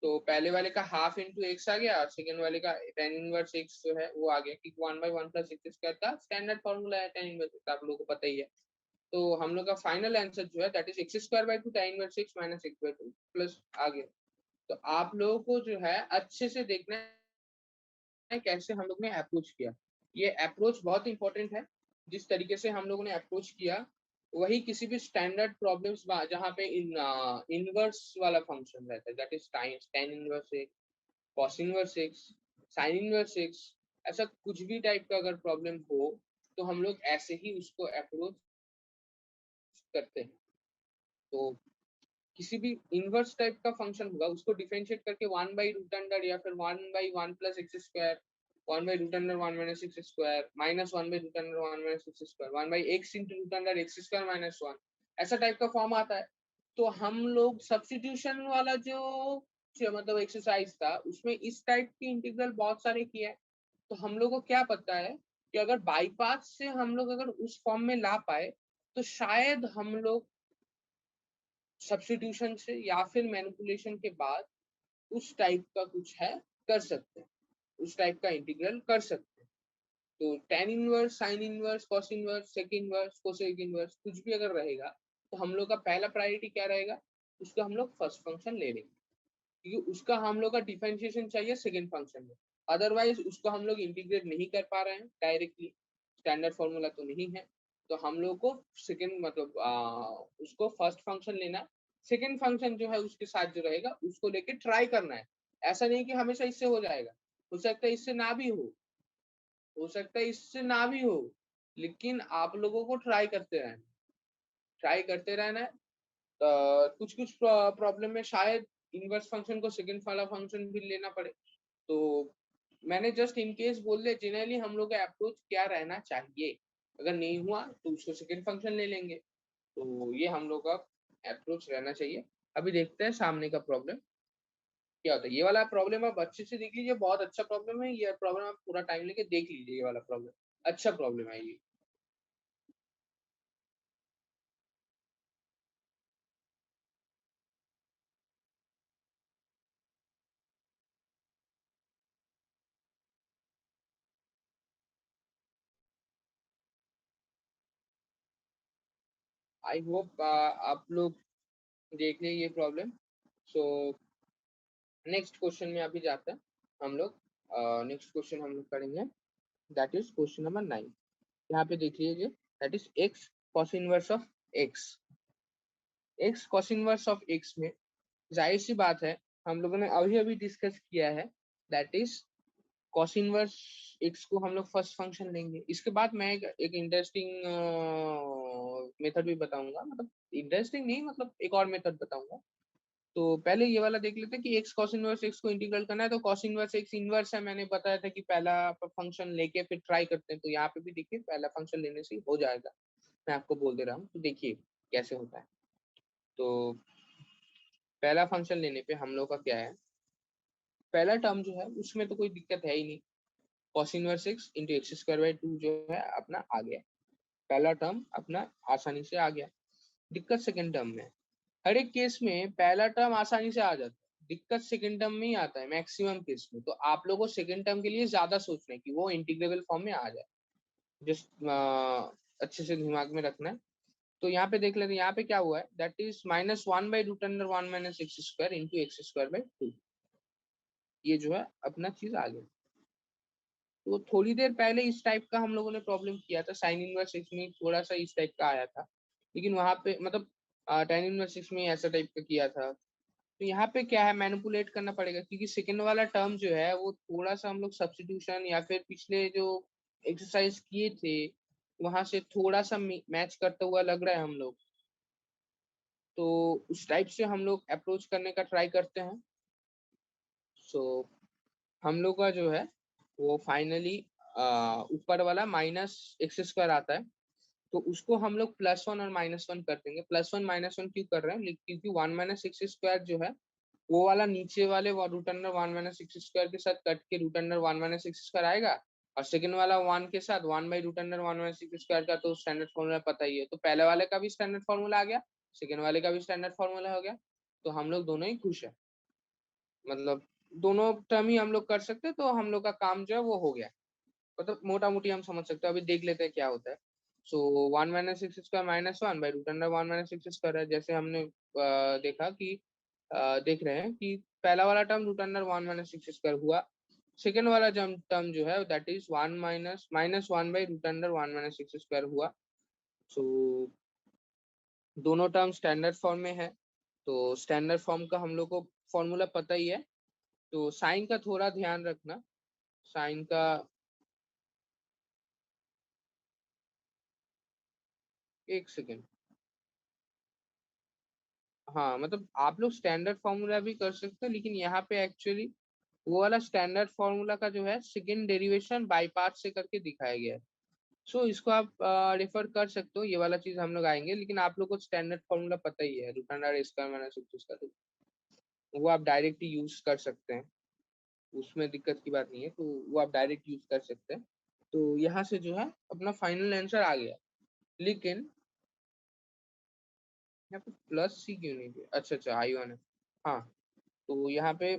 तो पहले वाले का हाफ इंटू एक्स आ गया और सेकेंड वाले का tan इनवर्स एक्स जो है वो आ गया, क्योंकि 1/1 प्लस एक्स स्क्वायर का स्टैंडर्ड फॉर्मूला है tan इनवर्स, आप लोगों को पता ही है। तो हम लोग का फाइनल आंसर जो है that is x square by two tan inverse x minus x by two plus आ गया। तो आप लोगों को जो है अच्छे से देखना है कैसे हम लोग ने अप्रोच किया। ये अप्रोच बहुत इंपॉर्टेंट है। जिस तरीके से हम लोगों ने अप्रोच किया वही किसी भी स्टैंडर्ड प्रॉब्लम्स जहाँ पे इनवर्स वाला फंक्शन रहता है, that is tan inverse x, cos inverse x, sin inverse x, ऐसा कुछ भी टाइप का अगर प्रॉब्लम हो तो हम लोग ऐसे ही उसको अप्रोच करते हैं। तो किसी भी इनवर्स टाइप का फंक्शन होगा उसको डिफरेंशिएट करके 1/√अंडर या फिर 1/1 प्लस एक्स स्क्वायर, 1/√अंडर 1 माइनस एक्स स्क्वायर, माइनस 1/√अंडर 1 minus x square, 1/x into root under x square minus 1, ऐसा टाइप का फॉर्म आता है। तो हम लोग सब्स्टिट्यूशन वाला जो मतलब एक्सरसाइज था उसमें इस टाइप की इंटीग्रल बहुत सारे किए हैं। तो हम लोग को क्या पता है कि अगर बाई पास से हम लोग अगर उस फॉर्म में ला पाए तो शायद हम लोग सब्स्टिट्यूशन से या फिर मैनिपुलेशन के बाद उस टाइप का कुछ है कर सकते हैं, उस टाइप का इंटीग्रल कर सकते हैं। तो tan inverse, sin inverse, cos inverse, sec inverse, cosec inverse कुछ भी अगर रहेगा तो हम लोग का पहला प्रायोरिटी क्या रहेगा, उसका हम लोग फर्स्ट फंक्शन ले लेंगे, क्योंकि उसका हम लोग का डिफरेंशिएशन चाहिए सेकंड फंक्शन में। अदरवाइज उसको हम लोग इंटीग्रेट नहीं कर पा रहे हैं डायरेक्टली, स्टैंडर्ड फॉर्मूला तो नहीं है। तो हम लोग को सेकंड मतलब उसको फर्स्ट फंक्शन लेना है, सेकंड फंक्शन जो है उसके साथ जो रहेगा उसको लेके ट्राई करना है। ऐसा नहीं कि हमेशा इससे हो जाएगा, हो सकता है इससे ना भी हो सकता है इससे ना भी हो, लेकिन आप लोगों को ट्राई करते रहना है। कुछ कुछ प्रॉब्लम में शायद इनवर्स फंक्शन को सेकंड वाला फंक्शन भी लेना पड़े। तो मैंने जस्ट इन केस बोल दिया, जनरली हम लोग का अप्रोच क्या रहना चाहिए, अगर नहीं हुआ तो उसको सेकंड फंक्शन ले लेंगे। तो ये हम लोग का अप्रोच रहना चाहिए। अभी देखते हैं सामने का प्रॉब्लम क्या होता है। ये वाला प्रॉब्लम आप अच्छे से देख लीजिए, बहुत अच्छा प्रॉब्लम है ये प्रॉब्लम, आप पूरा टाइम लेके देख लीजिए, ये वाला प्रॉब्लम अच्छा प्रॉब्लम है ये। आई होप आप लोग देख लें ये प्रॉब्लम। सो नेक्स्ट क्वेश्चन में अभी जाते हैं। हम लोग नेक्स्ट क्वेश्चन हम लोग करेंगे, दैट इज क्वेश्चन नंबर 9। यहाँ पे देख लीजिए, that is x cos inverse of x. X cos inverse of x में जाहिर सी बात है, हम लोगों ने अभी अभी डिस्कस किया है, that is cos inverse x को हम लोग फर्स्ट फंक्शन लेंगे। इसके बाद मैं एक इंटरेस्टिंग मेथड भी बताऊंगा, मतलब इंटरेस्टिंग नहीं, मतलब एक और मेथड बताऊंगा। तो पहले ये वाला देख लेते हैं कि एक्स कॉस इनवर्स एक्स को इंटीग्रल करना है, तो कॉस इनवर्स एक्स इनवर्स है, मैंने बताया था कि पहला फंक्शन लेके फिर ट्राई करते हैं। तो यहाँ पे भी देखिए पहला फंक्शन लेने से हो जाएगा, मैं आपको बोल दे रहा हूँ, तो देखिए कैसे होता है। तो पहला फंक्शन लेने पे हम लोग का क्या है, पहला टर्म जो है उसमें तो कोई दिक्कत है ही नहीं, cos inverse x into x square by 2 जो है अपना आ गया, पहला टर्म अपना आसानी से आ गया। दिक्कत सेकंड टर्म में, हर एक केस में पहला टर्म आसानी से आ जाता है, दिक्कत सेकंड टर्म में ही आता है मैक्सिमम केस में। तो आप लोगों को सेकंड टर्म के लिए ज्यादा सोचना है कि वो इंटीग्रेबल फॉर्म में आ जाए, जस्ट अच्छे से दिमाग में रखना है। तो यहाँ पे देख लेते हैं, यहाँ पे क्या हुआ है, that is -1/√(1 - x² into x square by 2। ये जो है अपना चीज आ गया। तो थोड़ी देर पहले इस टाइप का हम लोगों ने प्रॉब्लम किया था, साइन इनवर्स एक्स में थोड़ा सा इस टाइप का आया था, लेकिन वहां पे मतलब tan इनवर्स एक्स में ऐसा टाइप का किया था। तो यहाँ पे क्या है, मैनिपुलेट करना पड़ेगा, क्योंकि सेकंड वाला टर्म जो है वो थोड़ा सा हम लोग सब्स्टिट्यूशन या फिर पिछले जो एक्सरसाइज किए थे वहां से थोड़ा सा मैच करता हुआ लग रहा है हम लोग। तो उस टाइप से हम लोग अप्रोच करने का ट्राई करते हैं। सो हम लोग का जो है वो फाइनली ऊपर वाला -x² आता है, तो उसको हम लोग +1 और -1 कर देंगे। +1 -1 क्यों कर रहे हैं, क्योंकि 1 - x² जो है वो वाला नीचे वाले √1 - x² के साथ कट के √1 - x² आएगा, और सेकंड वाला 1 के साथ 1/√1 - x² का तो स्टैंडर्ड फॉर्मूला पता ही है। तो पहले वाले का भी स्टैंडर्ड फॉर्मूला आ गया, सेकंड वाले का भी स्टैंडर्ड फॉर्मूला हो गया, तो हम लोग दोनों ही खुश है, मतलब दोनों टर्म ही हम लोग कर सकते हैं, तो हम लोग का काम जो है वो हो गया, मतलब मोटा मोटी हम समझ सकते हैं। अभी देख लेते हैं क्या होता है। सो 1 - x² -1/√1 - x² है, जैसे हमने देखा कि देख रहे हैं कि पहला वाला टर्म √1 - x² हुआ, सेकेंड वाला टर्म जो है दैट इज -1/√1 - x² हुआ। सो दोनों टर्म स्टैंडर्ड फॉर्म में है, तो स्टैंडर्ड फॉर्म का हम लोग को फॉर्मूला पता ही है। तो साइन का थोड़ा ध्यान रखना, साइन का, एक सेकेंड, हाँ मतलब आप लोग स्टैंडर्ड फॉर्मूला भी कर सकते हो, लेकिन यहाँ पे एक्चुअली वो वाला स्टैंडर्ड फॉर्मूला का जो है सेकेंड डेरिवेशन बाई पार्ट से करके दिखाया गया है। सो इसको आप रेफर कर सकते हो, ये वाला चीज हम लोग आएंगे, लेकिन आप लोग को स्टैंडर्ड फॉर्मूला पता ही है, √2 माइनस का, तो वो आप डायरेक्ट यूज कर सकते हैं, उसमें दिक्कत की बात नहीं है, तो वो आप डायरेक्ट यूज कर सकते हैं। तो यहाँ से जो है अपना फाइनल आंसर आ गया, लेकिन यहाँ पे +c क्यों नहीं दिया, अच्छा अच्छा I1 है, हाँ। तो यहाँ पे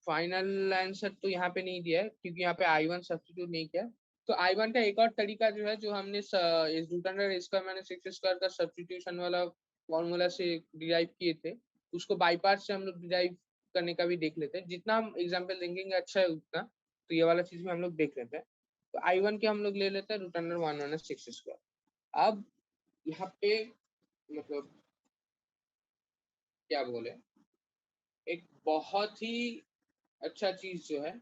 फाइनल आंसर तो यहाँ पे नहीं दिया है, क्योंकि यहाँ पे I1 सब्स्टिट्यूट नहीं किया। तो I1 का एक और तरीका जो है, जो हमने √2 - x² का सब्स्टिट्यूशन वाला फॉर्मूला से डिराइव किए थे, उसको बाई पार्ट से हम लोग डिराइव करने का भी देख लेते हैं, जितना हम एग्जाम्पल देंगे अच्छा है उतना। तो ये वाला चीज भी हम लोग देख लेते हैं। तो I1 के हम लोग ले लेते हैं √1 - x²। अब यहाँ पे मतलब क्या बोले, एक बहुत ही अच्छा चीज जो है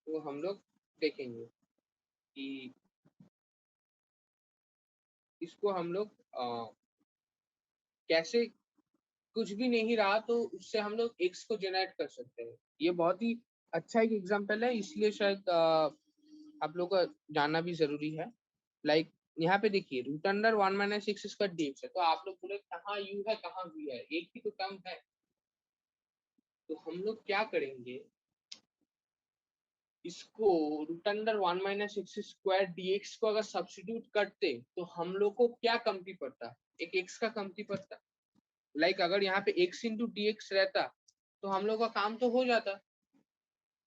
वो हम लोग देखेंगे कि इसको हम लोग कैसे, कुछ भी नहीं रहा तो उससे हम लोग एक्स को जनरेट कर सकते हैं। ये बहुत ही अच्छा एक एग्जांपल है, इसलिए शायद आप लोग को जानना भी जरूरी है। लाइक यहाँ पे देखिए √1 - x² है, तो आप लोग बोले कहाँ यू है कहाँ वी है, एक ही तो टर्म है। तो हम लोग क्या करेंगे, इसको √1 - x² को अगर सब्स्टिट्यूट करते तो हम लोग को क्या कमती पड़ता, एक एक्स का कमती पड़ता। लाइक अगर यहाँ पे x इंटू डी एक्स रहता तो हम लोग का काम तो हो जाता,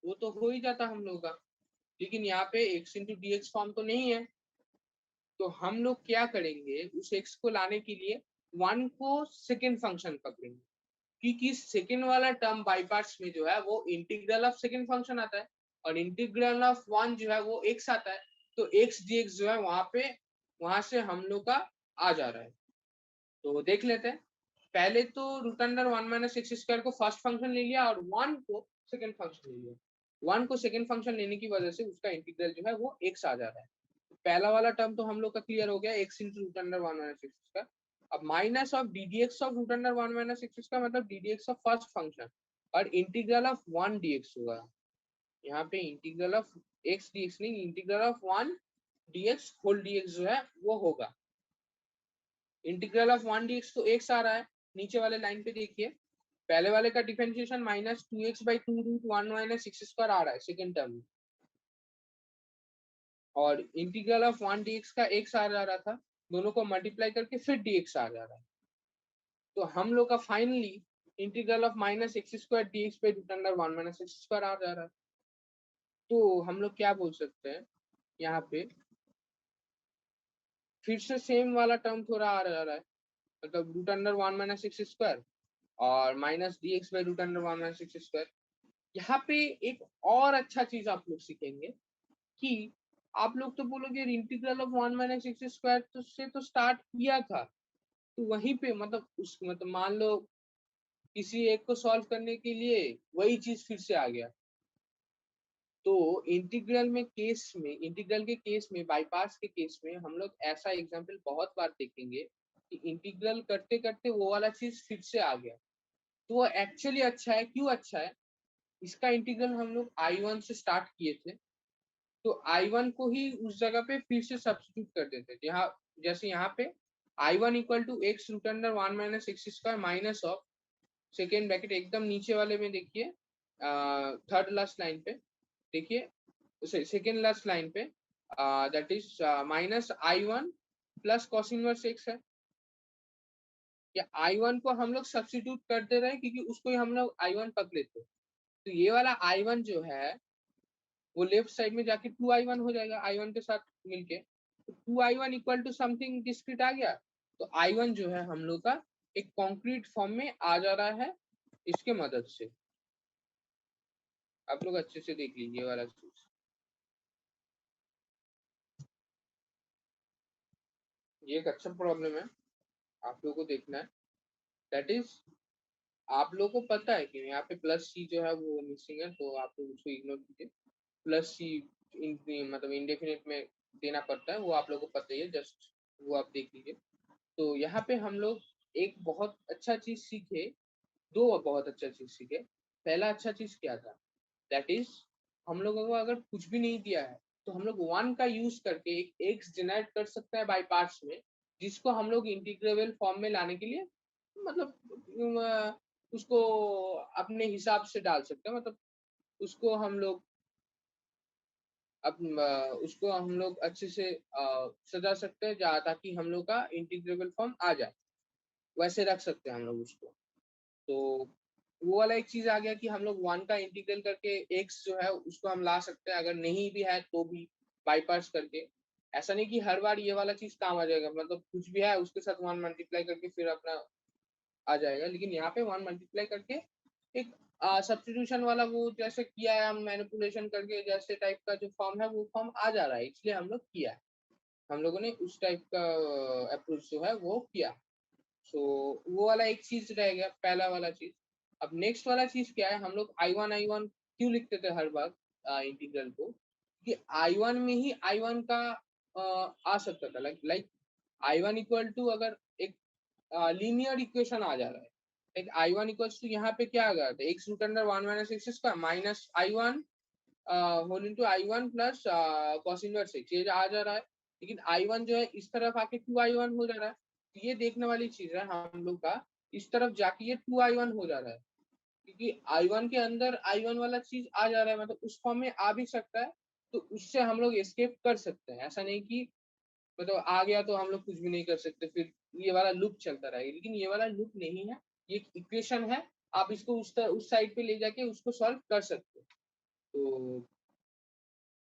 वो तो हो ही जाता हम लोग का, लेकिन यहाँ पे x into D x form तो नहीं है। तो हम लोग क्या करेंगे, उस x को लाने के लिए वन को सेकेंड फंक्शन पकड़ेंगे, क्योंकि सेकेंड वाला टर्म बाई पार्ट्स में जो है वो इंटीग्रल ऑफ सेकेंड फंक्शन आता है और इंटीग्रल ऑफ वन जो है वो एक्स आता है, तो एक्स डीएक्स जो है वहां से हम लोग का आ जा रहा है। तो देख लेते हैं। पहले तो root under one minus x square को फर्स्ट फंक्शन ले लिया और वन को सेकेंड फंक्शन ले लिया। वन को सेकेंड फंक्शन लेने की वजह से उसका इंटीग्रल जो है वो एक्स आ जा रहा है। पहला वाला टर्म तो हम लोग का क्लियर हो गया, x into root under one minus x square. अब minus of d d x of root under one minus x square मतलब d d x of first function और integral of one d x होगा। यहाँ पे integral of x d x नहीं, integral of one d x whole d x जो है वो होगा। Integral of one d x तो एक्स आ रहा है, नीचे वाले लाइन पे देखिए। पहले वाले का differentiation minus two x by two root one minus x square आ रहा है सेकेंड टर्म में, और इंटीग्रल ऑफ वन डीएक्स का एक्स आ जा रहा था, दोनों को मल्टीप्लाई करके फिर डीएक्स आ जा रहा है। तो हम लोग का finally integral of minus x square dx पे root under one minus x square आ जा रहा है। तो हम लोग क्या बोल सकते हैं यहाँ पे, फिर से सेम वाला टर्म थोड़ा आ जा रहा है, मतलब root under one minus x square और minus d x by root under one minus x square. यहाँ पे एक और अच्छा चीज आप लोग सीखेंगे कि आप लोग तो बोलोगे integral of one minus x square तो से तो स्टार्ट किया था, तो वहीं पे मतलब मान लो किसी एक को सॉल्व करने के लिए वही चीज फिर से आ गया। तो इंटीग्रल के केस में बाईपास के केस में हम लोग ऐसा एग्जांपल बहुत बार देखेंगे कि इंटीग्रल करते करते वो वाला चीज फिर से आ गया। तो वो एक्चुअली अच्छा है। क्यों अच्छा है? इसका इंटीग्रल हम लोग I1 से स्टार्ट किए थे, तो I1 को ही उस जगह पे फिर से सब्स्टिट्यूट कर देते थे। यहाँ जैसे यहाँ पे I1 equal to x root under one minus x square minus of second bracket एकदम नीचे वाले में देखिए, थर्ड लास्ट लाइन पे देखिए, सेकेंड लास्ट लाइन पे that is minus I1 plus cos inverse x है। या I1 को हम लोग सब्स्टिट्यूट कर दे रहे हैं क्योंकि उसको ही हम लोग I1 पकड़े थे। तो ये वाला I1 जो है वो लेफ्ट साइड में जाके 2I1 हो जाएगा I1 के साथ मिलके। तो 2I1 equal to something discrete आ गया। तो I1 जो है हम लोग का एक कॉन्क्रीट फॉर्म में आ जा रहा है इसके मदद से। आप लोग अच्छे से देख लीजिए वाला चीज, ये एक अच्छा प्रॉब्लम है, आप लोगों को देखना है। दैट इज आप लोगों को पता है कि यहाँ पे प्लस सी जो है वो मिसिंग है, तो आप लोग उसको इग्नोर कीजिए। प्लस सी मतलब इंडेफिनिट में देना पड़ता है, वो आप लोगों को पता ही है, जस्ट वो आप देख लीजिए। तो यहाँ पे हम लोग एक बहुत अच्छा चीज सीखे, दो बहुत अच्छा चीज सीखे। पहला अच्छा चीज क्या था, दैट इज हम लोगों को अगर कुछ भी नहीं दिया है तो हम लोग वन का यूज करके एक एक्स जनरेट कर सकते हैं बाई पार्ट्स में, जिसको हम लोग इंटीग्रेबल फॉर्म में लाने के लिए मतलब उसको अपने हिसाब से डाल सकते हैं। मतलब उसको हम लोग उसको हम लोग अच्छे से सजा सकते हैं ताकि हम लोग का इंटीग्रेबल फॉर्म आ जाए, वैसे रख सकते हैं हम लोग उसको। तो वो वाला एक चीज आ गया कि हम लोग वन का इंटीग्रल करके एक्स जो है उसको हम ला सकते हैं, अगर नहीं भी है तो भी बाईपास करके। ऐसा नहीं कि हर बार ये वाला चीज काम आ जाएगा, मतलब कुछ भी है उसके साथ वन मल्टीप्लाई करके फिर अपना आ जाएगा, लेकिन यहाँ पे वन मल्टीप्लाई करके एक सब्स्टिट्यूशन वाला वो जैसे किया है हम मैनिपुलेशन करके, जैसे टाइप का जो फॉर्म है वो फॉर्म आ जा रहा है, इसलिए हम लोग किया है। हम लोगों ने उस टाइप का अप्रोच जो है वो किया। सो वो वाला एक चीज रह गया, पहला वाला चीज। अब नेक्स्ट वाला चीज क्या है, हम लोग I1 क्यों लिखते थे हर बार इंटीग्रल को, कि I1 में ही I1 का आ सकता था, लाइक I1 इक्वल टू अगर एक लीनियर इक्वेशन आ जा रहा है, एक I1 इक्वल्स टू यहाँ पे क्या आ गया था, x root under one minus x square minus I1 whole into I1 plus cos inverse x, ये आ जा रहा है। लेकिन I1 जो है इस तरफ आके 2I1 हो जा रहा है, तो ये देखने वाली चीज है हम लोग का, इस तरफ जाके ये 2I1 हो जा रहा है, क्योंकि I1 के अंदर I1 वाला चीज आ जा रहा है, मतलब उस फॉर्म में आ भी सकता है। तो उससे हम लोग एस्केप कर सकते हैं, ऐसा नहीं कि मतलब आ गया तो हम लोग कुछ भी नहीं कर सकते, फिर ये वाला लूप चलता रहेगा। लेकिन ये वाला लूप नहीं है, ये एक इक्वेशन है, आप इसको उस साइड पे ले जाके उसको सॉल्व कर सकते हो। तो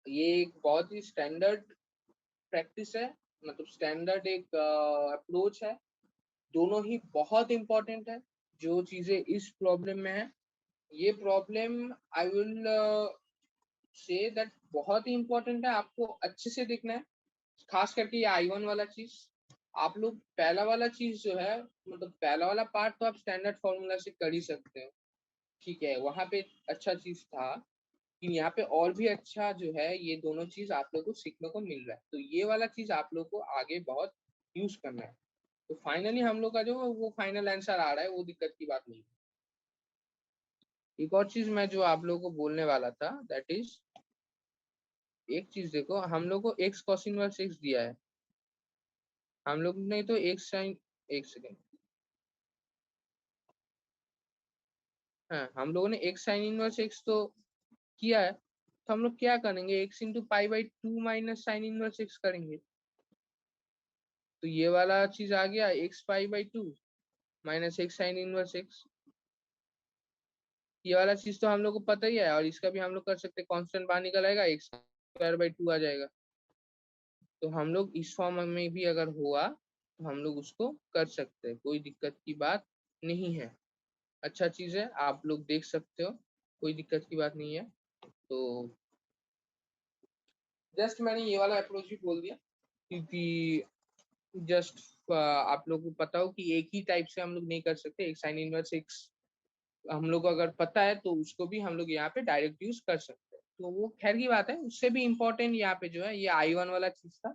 ये एक बहुत ही स्टैंडर्ड प्रैक्टिस है, मतलब स्टैंडर्ड एक अप्रोच है। दोनों ही बहुत इंपॉर्टेंट है। जो चीजें इस प्रॉब्लम में है, ये problem I will say that बहुत ही इंपॉर्टेंट है, आपको अच्छे से देखना है, खास करके ये I1 वाला चीज। आप लोग पहला वाला चीज जो है, मतलब पहला वाला पार्ट तो आप स्टैंडर्ड फॉर्मूला से कर ही सकते हो, ठीक है, वहां पे अच्छा चीज था कि यहाँ पे और भी अच्छा जो है, ये दोनों चीज आप लोग को सीखने को मिल रहा है, तो ये वाला चीज आप लोग को आगे बहुत यूज करना है। तो फाइनली हम लोग का जो वो फाइनल आंसर आ रहा है, वो दिक्कत की बात नहीं है। एक और चीज मैं जो आप लोगों को बोलने वाला था, दैट इज, एक चीज देखो, हम लोग को एक्स कॉस इनवर्स एक्स दिया है, हम लोग ने तो एक्स साइन, एक सेकेंड, हाँ, हम लोगों ने एक्स साइन इनवर्स एक्स तो किया है, तो हम लोग क्या करेंगे, x into pi by two minus sign inverse x करेंगे। तो ये वाला चीज आ गया x pi by two minus x sine inverse x. ये वाला चीज तो हम लोग को पता ही है, और इसका भी हम लोग कर सकते हैं, कांस्टेंट बाहर निकल आएगा, एक्स स्क्वायर बाई टू आ जाएगा। तो हम लोग इस फॉर्म में भी अगर हुआ तो हम लोग उसको कर सकते हैं, कोई दिक्कत की बात नहीं है। अच्छा चीज है, आप लोग देख सकते हो, कोई दिक्कत की बात नहीं है। तो जस्ट मैंने ये वाला अप्रोच भी बोल दिया, क्योंकि जस्ट आप लोग को पता हो कि एक ही टाइप से हम लोग नहीं कर सकते, एक साइन इनवर्स एक्स हम लोग को अगर पता है तो उसको भी हम लोग यहाँ पे डायरेक्ट यूज कर सकते हैं, तो वो खैर की बात है। उससे भी इम्पोर्टेंट यहाँ पे जो है ये I1 वाला चीज था।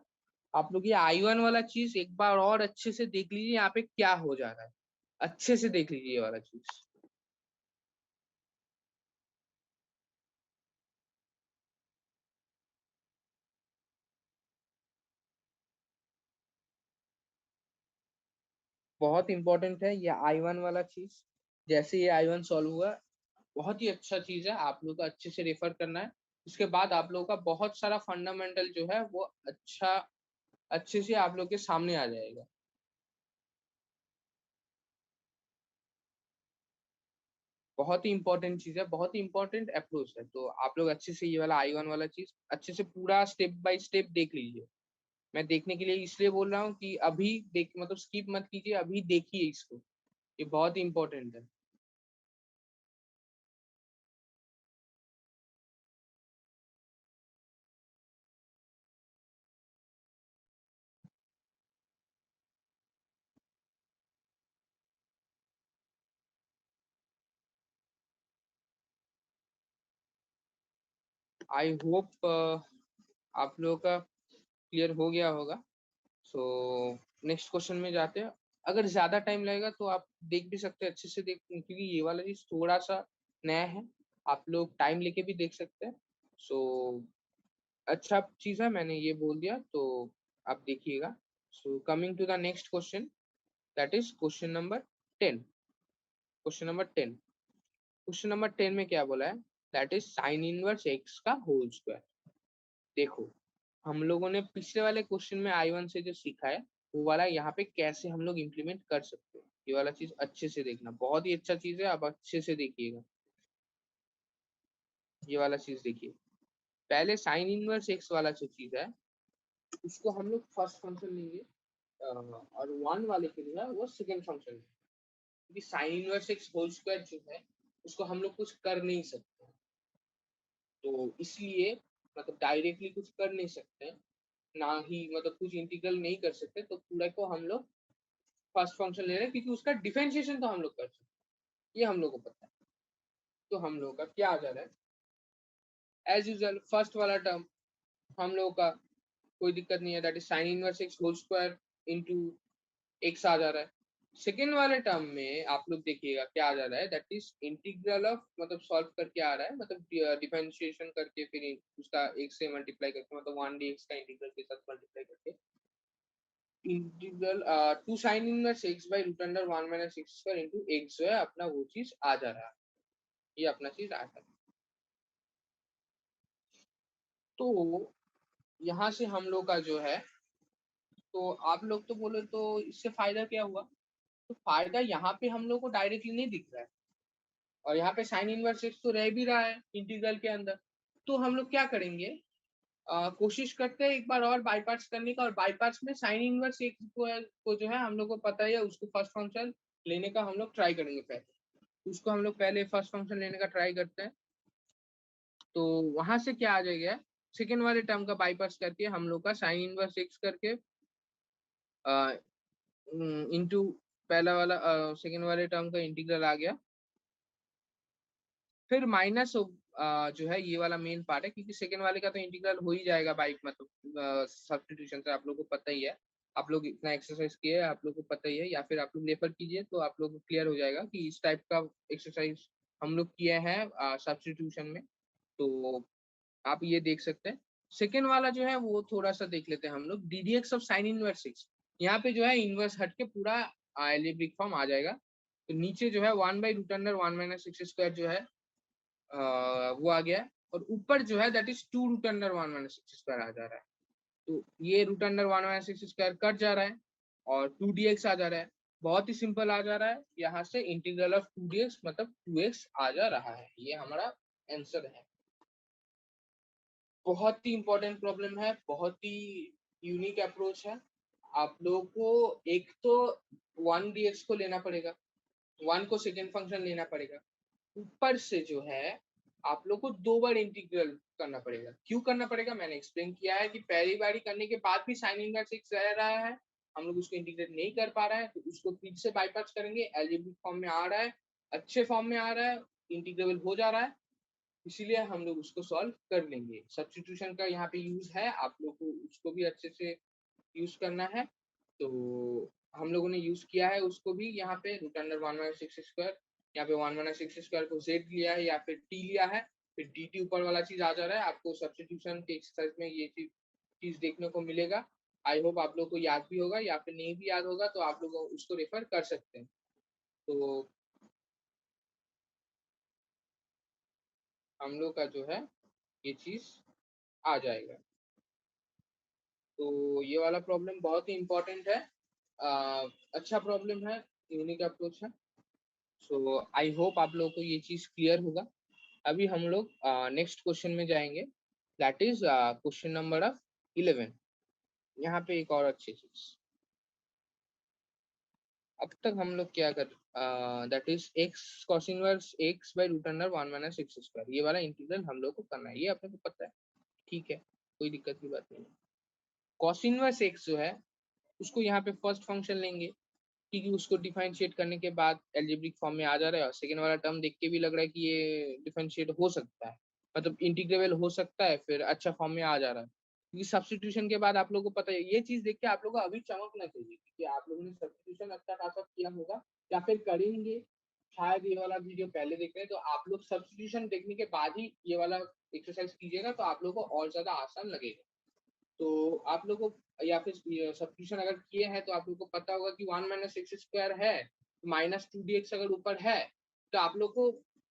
आप लोग ये I1 वाला चीज एक बार और अच्छे से देख लीजिए, यहाँ पे क्या हो जा रहा है, अच्छे से देख लीजिए ये वाला चीज। बहुत इंपॉर्टेंट है ये I1 वाला चीज। जैसे ये I1 सॉल्व हुआ, बहुत ही अच्छा चीज है, आप लोग को अच्छे से रेफर करना है। उसके बाद आप लोगों का बहुत सारा फंडामेंटल जो है वो अच्छा, अच्छे से आप लोग के सामने आ जाएगा। बहुत ही इंपॉर्टेंट चीज है, बहुत ही इंपॉर्टेंट अप्रोच है, तो आप लोग अच्छे से ये वाला I1 वाला चीज अच्छे से पूरा स्टेप बाय स्टेप देख लीजिए। मैं देखने के लिए इसलिए बोल रहा हूँ कि अभी देख, मतलब स्किप मत कीजिए, अभी देखिए इसको, ये बहुत ही इंपॉर्टेंट है। आई होप आप लोगों का क्लियर हो गया होगा। सो नेक्स्ट क्वेश्चन में जाते हैं। अगर ज्यादा टाइम लगेगा तो आप देख भी सकते हैं, अच्छे से देख, क्योंकि ये वाला चीज थोड़ा सा नया है, आप लोग टाइम लेके भी देख सकते हैं। सो अच्छा चीज है, मैंने ये बोल दिया तो आप देखिएगा। So coming to the next question, that is question number 10। Question number 10 में क्या बोला है, that is sine inverse x का होल स्क्वायर। देखो, हम लोगों ने पिछले वाले क्वेश्चन में I1 से जो सीखा है, वो वाला यहाँ पे कैसे हम लोग इम्प्लीमेंट कर सकते हैं, ये वाला चीज अच्छे से देखना, बहुत ही अच्छा चीज है, आप अच्छे से देखिएगा। ये वाला चीज देखिए, पहले साइन इनवर्स एक्स वाला जो चीज है, उसको हम लोग फर्स्ट फंक्शन लेंगे, और वन वाले के लिए वो सेकेंड फंक्शन है, क्योंकि sine inverse x whole square जो है उसको हम लोग कुछ कर नहीं सकते, तो इसलिए मतलब डायरेक्टली कुछ कर नहीं सकते, ना ही मतलब कुछ इंटीग्रल नहीं कर सकते, तो पूरा को हम लोग फर्स्ट फंक्शन ले रहे हैं, क्योंकि उसका डिफरेंशिएशन तो हम लोग कर सकते हैं, ये हम लोग को पता है। तो हम लोग का क्या आ जा रहा है, एज यूजल फर्स्ट वाला टर्म हम लोग का कोई दिक्कत नहीं है, that is sine inverse x whole square into x आ जा रहा है। सेकेंड वाले टर्म में आप लोग देखिएगा क्या आ जा रहा है, दैट इज इंटीग्रल ऑफ, मतलब सॉल्व करके आ रहा है, मतलब डिफरेंशिएशन करके फिर उसका एक से मल्टीप्लाई करके, मतलब वन डी एक्स का इंटीग्रल के साथ मल्टीप्लाई करके integral two sine inverse x by root under one minus x square into x जो है अपना वो चीज आ जा रहा है, ये अपना चीज आ जा रहा है। तो यहाँ से हम लोग का जो है, तो आप लोग तो बोले तो इससे फायदा क्या हुआ, तो फायदा यहाँ पे हम लोग को डायरेक्टली नहीं दिख रहा है, और यहाँ पे साइन इनवर्स एक्स तो रह भी रहा है इंटीग्रल के अंदर। तो हम लोग क्या करेंगे, कोशिश करते हैं एक बार और बाई पार्ट्स करने का, और बाई पार्ट्स में साइन इनवर्स एक्स को जो है हम लोग को पता ही है, उसको फर्स्ट फंक्शन लेने का हम लोग ट्राई करेंगे पहले। उसको हम लोग पहले फर्स्ट फंक्शन लेने का ट्राई करते हैं। तो वहां से क्या आ जाएगा, सेकेंड वाले टर्म का बाईपास करके हम लोग का साइन इनवर्स एक्स करके इनटू पहला वाला सेकेंड वाले टर्म का इंटीग्रल आ गया। फिर माइनस जो है ये वाला मेन पार्ट है, क्योंकि सेकेंड वाले का तो इंटीग्रल हो ही जाएगा बाई मतलब सब्स्टिट्यूशन से, आप लोगों को पता ही है। आप लोग इतना एक्सरसाइज किए, आप लोग को पता ही है, या फिर आप लोग रेफर कीजिए तो आप लोग को क्लियर हो जाएगा कि इस टाइप का एक्सरसाइज हम लोग किए हैं सब्स्टिट्यूशन में। तो आप ये देख सकते हैं। सेकेंड वाला जो है वो थोड़ा सा देख लेते हैं हम लोग, D d x of sine inverse six. यहाँ पे जो है इनवर्स हट के पूरा एलिब्रिक फॉर्म आ जाएगा। तो नीचे जो है 1/√1 - 6 स्क्वायर जो है वो आ गया है, और ऊपर जो है दैट इज 2√1 - 6 स्क्वायर आ जा रहा है। तो ये √1 - 6 स्क्वायर कट जा रहा है और 2dx आ जा रहा है। बहुत ही सिंपल आ जा रहा है, यहाँ से इंटीग्रल ऑफ 2dx मतलब 2x आ जा रहा है। ये हमारा आंसर है। बहुत ही इंपॉर्टेंट प्रॉब्लम है, बहुत ही यूनिक अप्रोच है। आप लोगों को एक तो 1dx को लेना पड़ेगा, 1 को सेकेंड फंक्शन लेना पड़ेगा, ऊपर से जो है आप लोग को 2 बार इंटीग्रल करना पड़ेगा। क्यों करना पड़ेगा मैंने एक्सप्लेन किया है कि पहली बारी करने के बाद भी साइन इनवर्स एक्स रह रहा है, हम लोग उसको इंटीग्रेट नहीं कर पा रहे हैं, तो उसको फिर से बाईपास करेंगे। एलजेब्रिक फॉर्म में आ रहा है, अच्छे फॉर्म में आ रहा है, इंटीग्रेबल हो जा रहा है, इसीलिए हम लोग उसको सॉल्व कर लेंगे। सब्स्टिट्यूशन का यहाँ पे यूज है, आप लोग को उसको भी अच्छे से यूज करना है। तो हम लोगों ने यूज किया है उसको भी यहाँ पे √1 - 6 स्क्वायर। यहाँ पे 1 - 6 स्क्वायर को z लिया है या फिर t लिया है, फिर dt ऊपर वाला चीज आ जा रहा है। आपको सब्स्टिट्यूशन के एक्सरसाइज में ये चीज देखने को मिलेगा। आई होप आप लोग को याद भी होगा, या फिर नहीं भी याद होगा तो आप लोग उसको रेफर कर सकते हैं। तो हम लोग का जो है ये चीज आ जाएगा। तो ये वाला प्रॉब्लम बहुत ही इंपॉर्टेंट है, अच्छा प्रॉब्लम है, यूनिक अप्रोच है। सो आई होप आप लोगों को ये चीज क्लियर होगा। अभी हम लोग नेक्स्ट क्वेश्चन में जाएंगे, that is question number of 11। यहाँ पे एक और अच्छी चीज, अब तक हम लोग क्या कर, that is x cos inverse x by √1 - 6 square, ये वाला इंटीग्रल हम लोग को करना है, ये अपने को पता है, ठीक है, कोई दिक्कत की बात नहीं है। कॉस इनवर्स एक्स जो है उसको यहाँ पे फर्स्ट फंक्शन लेंगे, क्योंकि उसको डिफरेंशिएट करने के बाद एल्जेब्रिक फॉर्म में आ जा रहा है, और सेकेंड वाला टर्म देख के भी लग रहा है कि ये डिफरेंशिएट हो सकता है, मतलब इंटीग्रेबल हो सकता है, फिर अच्छा फॉर्म में आ जा रहा है। क्योंकि सब्स्टिट्यूशन के बाद आप लोगों को पता है, ये चीज देख के आप लोगों को अभी चमकना चाहिए, क्योंकि आप लोगों ने सब्स्टिट्यूशन अच्छा खासा किया होगा या फिर करेंगे, शायद ये वाला वीडियो पहले देख रहे हैं, तो आप लोग सब्स्टिट्यूशन देखने के बाद ही ये वाला एक्सरसाइज कीजिएगा, तो आप लोगों को और ज्यादा आसान लगेगा। तो आप लोगों को या फिर सब्स्टिट्यूशन अगर किए हैं तो आप लोग को पता होगा कि 1 - 6 स्क्वायर है, -2dx अगर ऊपर है, तो आप लोग को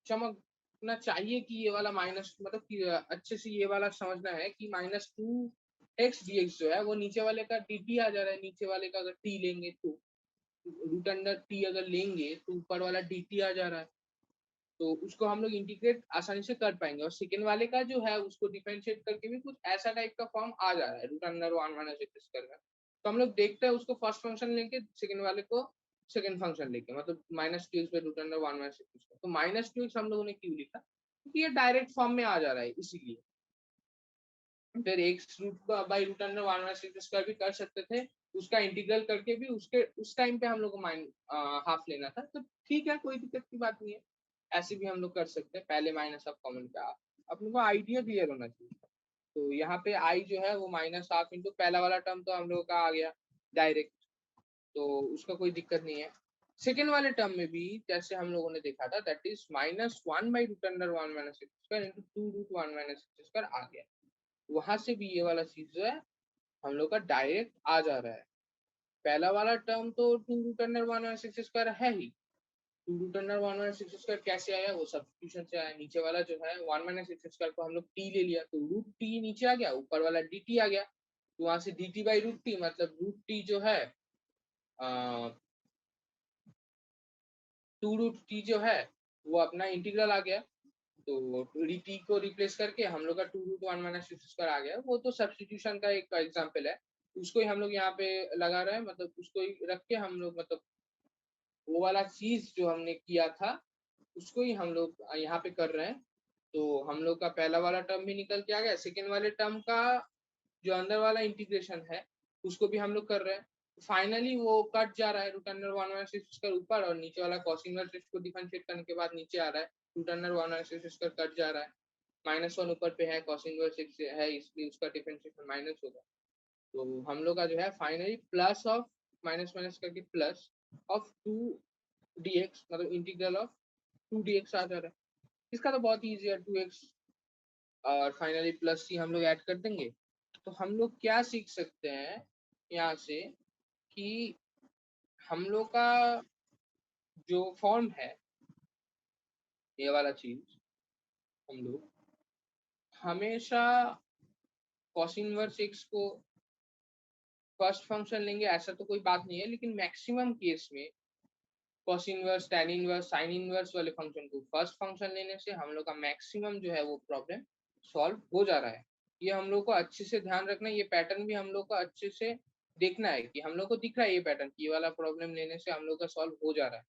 चमकना चाहिए कि ये वाला माइनस, मतलब कि अच्छे से ये वाला समझना है कि -2x dx जो है वो नीचे वाले का dt आ जा रहा है। नीचे वाले का अगर t लेंगे तो √t अगर लेंगे तो ऊपर वाला dt आ जा रहा है, तो उसको हम लोग इंटीग्रेट आसानी से कर पाएंगे। और सेकेंड वाले का जो है उसको डिफरेंशिएट करके भी कुछ ऐसा टाइप का फॉर्म आ जा रहा है √1 - 6 का। तो हम लोग देखते हैं उसको फर्स्ट फंक्शन लेके, सेकेंड वाले को सेकेंड फंक्शन लेके, मतलब -2x/√1 - 6। तो -2x हम लोगों ने क्यों लिखा, क्योंकि ये डायरेक्ट फॉर्म में आ जा रहा है इसीलिए। फिर एक्स रूट बाई √1 - 6 भी कर सकते थे, उसका इंटीग्रल करके भी उसके उस टाइम पे हम लोग को हाफ लेना था, तो ठीक है, कोई दिक्कत की बात नहीं है, ऐसे भी हम लोग कर सकते हैं। पहले माइनस ऑफ कॉमन का अपने को आइडिया क्लियर होना चाहिए। तो यहाँ पे आई जो है वो -1/2 इंटू पहला वाला टर्म तो हम लोग का आ गया डायरेक्ट, तो उसका कोई दिक्कत नहीं है। सेकेंड वाले टर्म में भी जैसे हम लोगों ने देखा था, that is -1/√1 - 6 square into 2√1 - 6 square आ गया। वहां से भी ये वाला चीज जो है हम लोग का डायरेक्ट आ जा रहा है। पहला वाला टर्म तो 2√1 - 6 स्क्वायर है ही, 2√1 - 6 स्क्वायर कैसे आया, वो सब्स्टिट्यूशन से आया। नीचे वाला जो है 1 - 6 स्क्वायर को हम लोग टी ले लिया, तो √t नीचे आ गया, ऊपर वाला dt आ गया, तो वहां से dt/√t मतलब √t जो है 2√t जो है वो अपना इंटीग्रल आ गया। तो dt को रिप्लेस करके हम लोग का 2√1 - 6 स्क्वायर आ गया। वो तो सब्स्टिट्यूशन का एक एग्जाम्पल है, उसको ही हम लोग यहाँ पे लगा रहे हैं, मतलब उसको ही रख के हम लोग मतलब वो वाला चीज जो हमने किया था उसको ही हम लोग यहाँ पे कर रहे हैं। तो हम लोग का पहला वाला टर्म भी निकल के आ गया, सेकेंड वाले टर्म का जो अंदर वाला इंटीग्रेशन है उसको भी हम लोग कर रहे हैं। फाइनली वो कट जा रहा है, root under one minus x square ऊपर, और नीचे वाला कॉस इनवर्स एक्स को डिफरेंशिएट करने के बाद नीचे आ रहा है, root under one minus x square cut जा रहा है, -1 ऊपर पे है, कॉस इनवर्स एक्स है इसलिए उसका डिफरेंशिएशन माइनस होगा। तो हम लोग का जो है finally plus of minus minus करके प्लस ऑफ 2 dx, मतलब इंटीग्रल ऑफ 2 dx आ जा रहा है। इसका तो बहुत ईजी है, 2x और फाइनली प्लस सी हम लोग ऐड कर देंगे। तो हम लोग क्या सीख सकते हैं यहाँ से कि हम लोग का जो फॉर्म है ये वाला चीज, हम लोग हमेशा कॉस इनवर्स एक्स को फर्स्ट फंक्शन लेंगे ऐसा तो कोई बात नहीं है, लेकिन मैक्सिमम केस में cos inverse, tan inverse, sine inverse वाले फंक्शन को फर्स्ट फंक्शन लेने से हम लोग का मैक्सिमम जो है वो प्रॉब्लम सॉल्व हो जा रहा है। ये हम लोग को अच्छे से ध्यान रखना है, ये पैटर्न भी हम लोग को अच्छे से देखना है कि हम लोग को दिख रहा है ये पैटर्न, ये वाला प्रॉब्लम लेने से हम लोग का सॉल्व हो जा रहा है।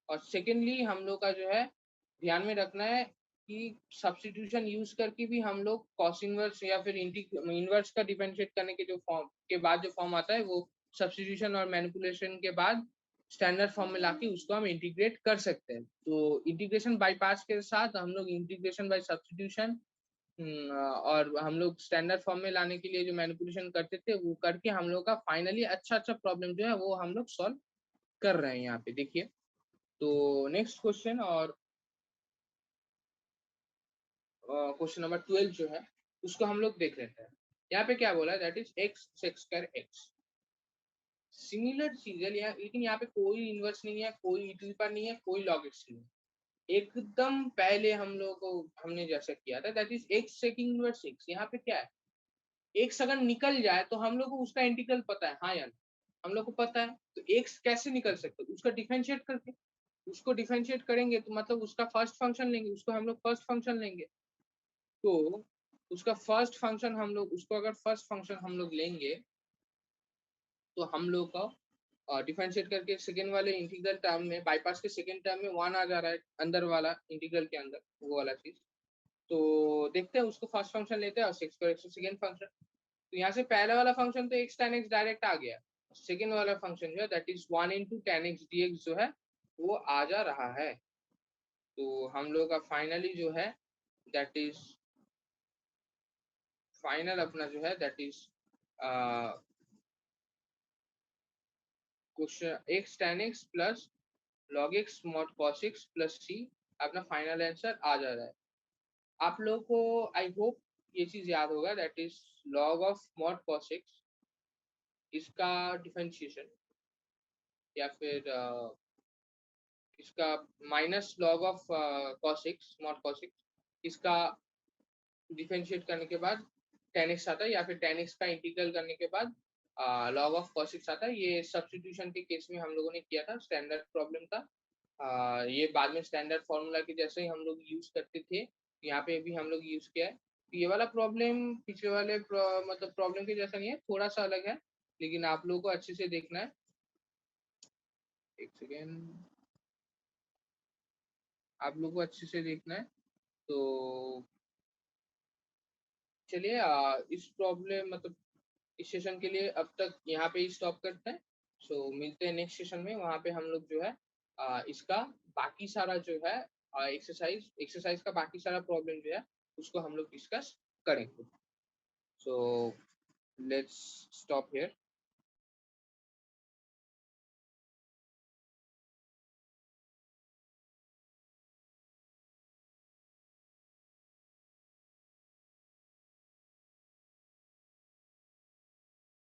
और सेकेंडली हम लोग का जो है ध्यान में रखना है कि सब्स्टिट्यूशन यूज करके भी हम लोग कॉस इनवर्स या फिर इनवर्स का डिफरेंशिएट करने के जो फॉर्म के बाद जो फॉर्म आता है वो सब्स्टिट्यूशन और मैनिपुलेशन के बाद स्टैंडर्ड फॉर्म में लाके उसको हम इंटीग्रेट कर सकते हैं। तो इंटीग्रेशन बाय पार्ट्स के साथ हम लोग इंटीग्रेशन बाय सब्स्टिट्यूशन और हम लोग स्टैंडर्ड फॉर्म में लाने के लिए जो मैनिपुलेशन करते थे वो करके हम लोग का फाइनली अच्छा अच्छा प्रॉब्लम जो है वो हम लोग सॉल्व कर रहे हैं यहाँ पे देखिए। तो नेक्स्ट क्वेश्चन और क्वेश्चन नंबर 12 जो है उसको हम लोग देख लेते हैं। यहाँ पे क्या बोला है, that is x sec square x. Similar चीज है लेकिन यहाँ पे कोई इनवर्स नहीं है, कोई ई टू पावर नहीं है, कोई लॉग एक्स नहीं है। एकदम पहले हम लोग को हमने जैसा किया था that is x sec inverse x. यहाँ पे क्या है, एक्स अगर निकल जाए तो हम लोग को उसका इंटीग्रल पता है, हाँ यार हम लोग को पता है। तो एक्स कैसे निकल सकते, उसका डिफरेंशिएट करके, उसको डिफरेंशिएट करेंगे तो मतलब उसका फर्स्ट फंक्शन लेंगे, उसको हम लोग फर्स्ट फंक्शन लेंगे। तो उसका फर्स्ट फंक्शन हम लोग, उसको अगर फर्स्ट फंक्शन हम लोग लेंगे तो हम लोग का डिफरेंशिएट करके सेकेंड वाले इंटीग्रल टर्म में, बाईपास के सेकेंड टर्म में 1 आ जा रहा है अंदर वाला इंटीग्रल के अंदर, वो वाला चीज। तो देखते हैं उसको फर्स्ट फंक्शन लेते हैं और सिक्स को सेकेंड फंक्शन। तो यहाँ से पहला वाला फंक्शन तो एक्स tan x डायरेक्ट आ गया, सेकेंड वाला फंक्शन जो है that is 1 into tan x dx जो है वो आ जा रहा है। तो हम लोग का फाइनली जो है दैट इज फाइनल अपना जो है that is question x tan x plus log x mod cos x plus c अपना फाइनल आंसर आ जा रहा है। आप लोगों को आई होप ये चीज याद होगा that is log of mod cos x, इसका डिफरेंशिएशन या फिर इसका minus log of cos x mod cos x, इसका डिफरेंशिएट करने के बाद tan x आता है, या फिर tan x का इंटीग्रल करने के बाद log ऑफ cos x आता है। ये सब्स्टिट्यूशन के केस में हम लोगों ने किया था, स्टैंडर्ड प्रॉब्लम था। ये बाद में स्टैंडर्ड फॉर्मूला के जैसे ही हम लोग यूज करते थे, यहाँ पे भी हम लोग यूज किया है। तो ये वाला प्रॉब्लम पिछले वाले मतलब प्रॉब्लम के जैसा नहीं है, थोड़ा सा अलग है, लेकिन आप लोगों को अच्छे से देखना है। एक सेकेंड, आप लोगों को अच्छे से देखना है। तो चलिए इस प्रॉब्लम मतलब इस सेशन के लिए अब तक यहाँ पे ही स्टॉप करते हैं। सो मिलते हैं नेक्स्ट सेशन में, वहाँ पे हम लोग जो है इसका बाकी सारा जो है एक्सरसाइज का बाकी सारा प्रॉब्लम जो है उसको हम लोग डिस्कस करेंगे। So let's stop here.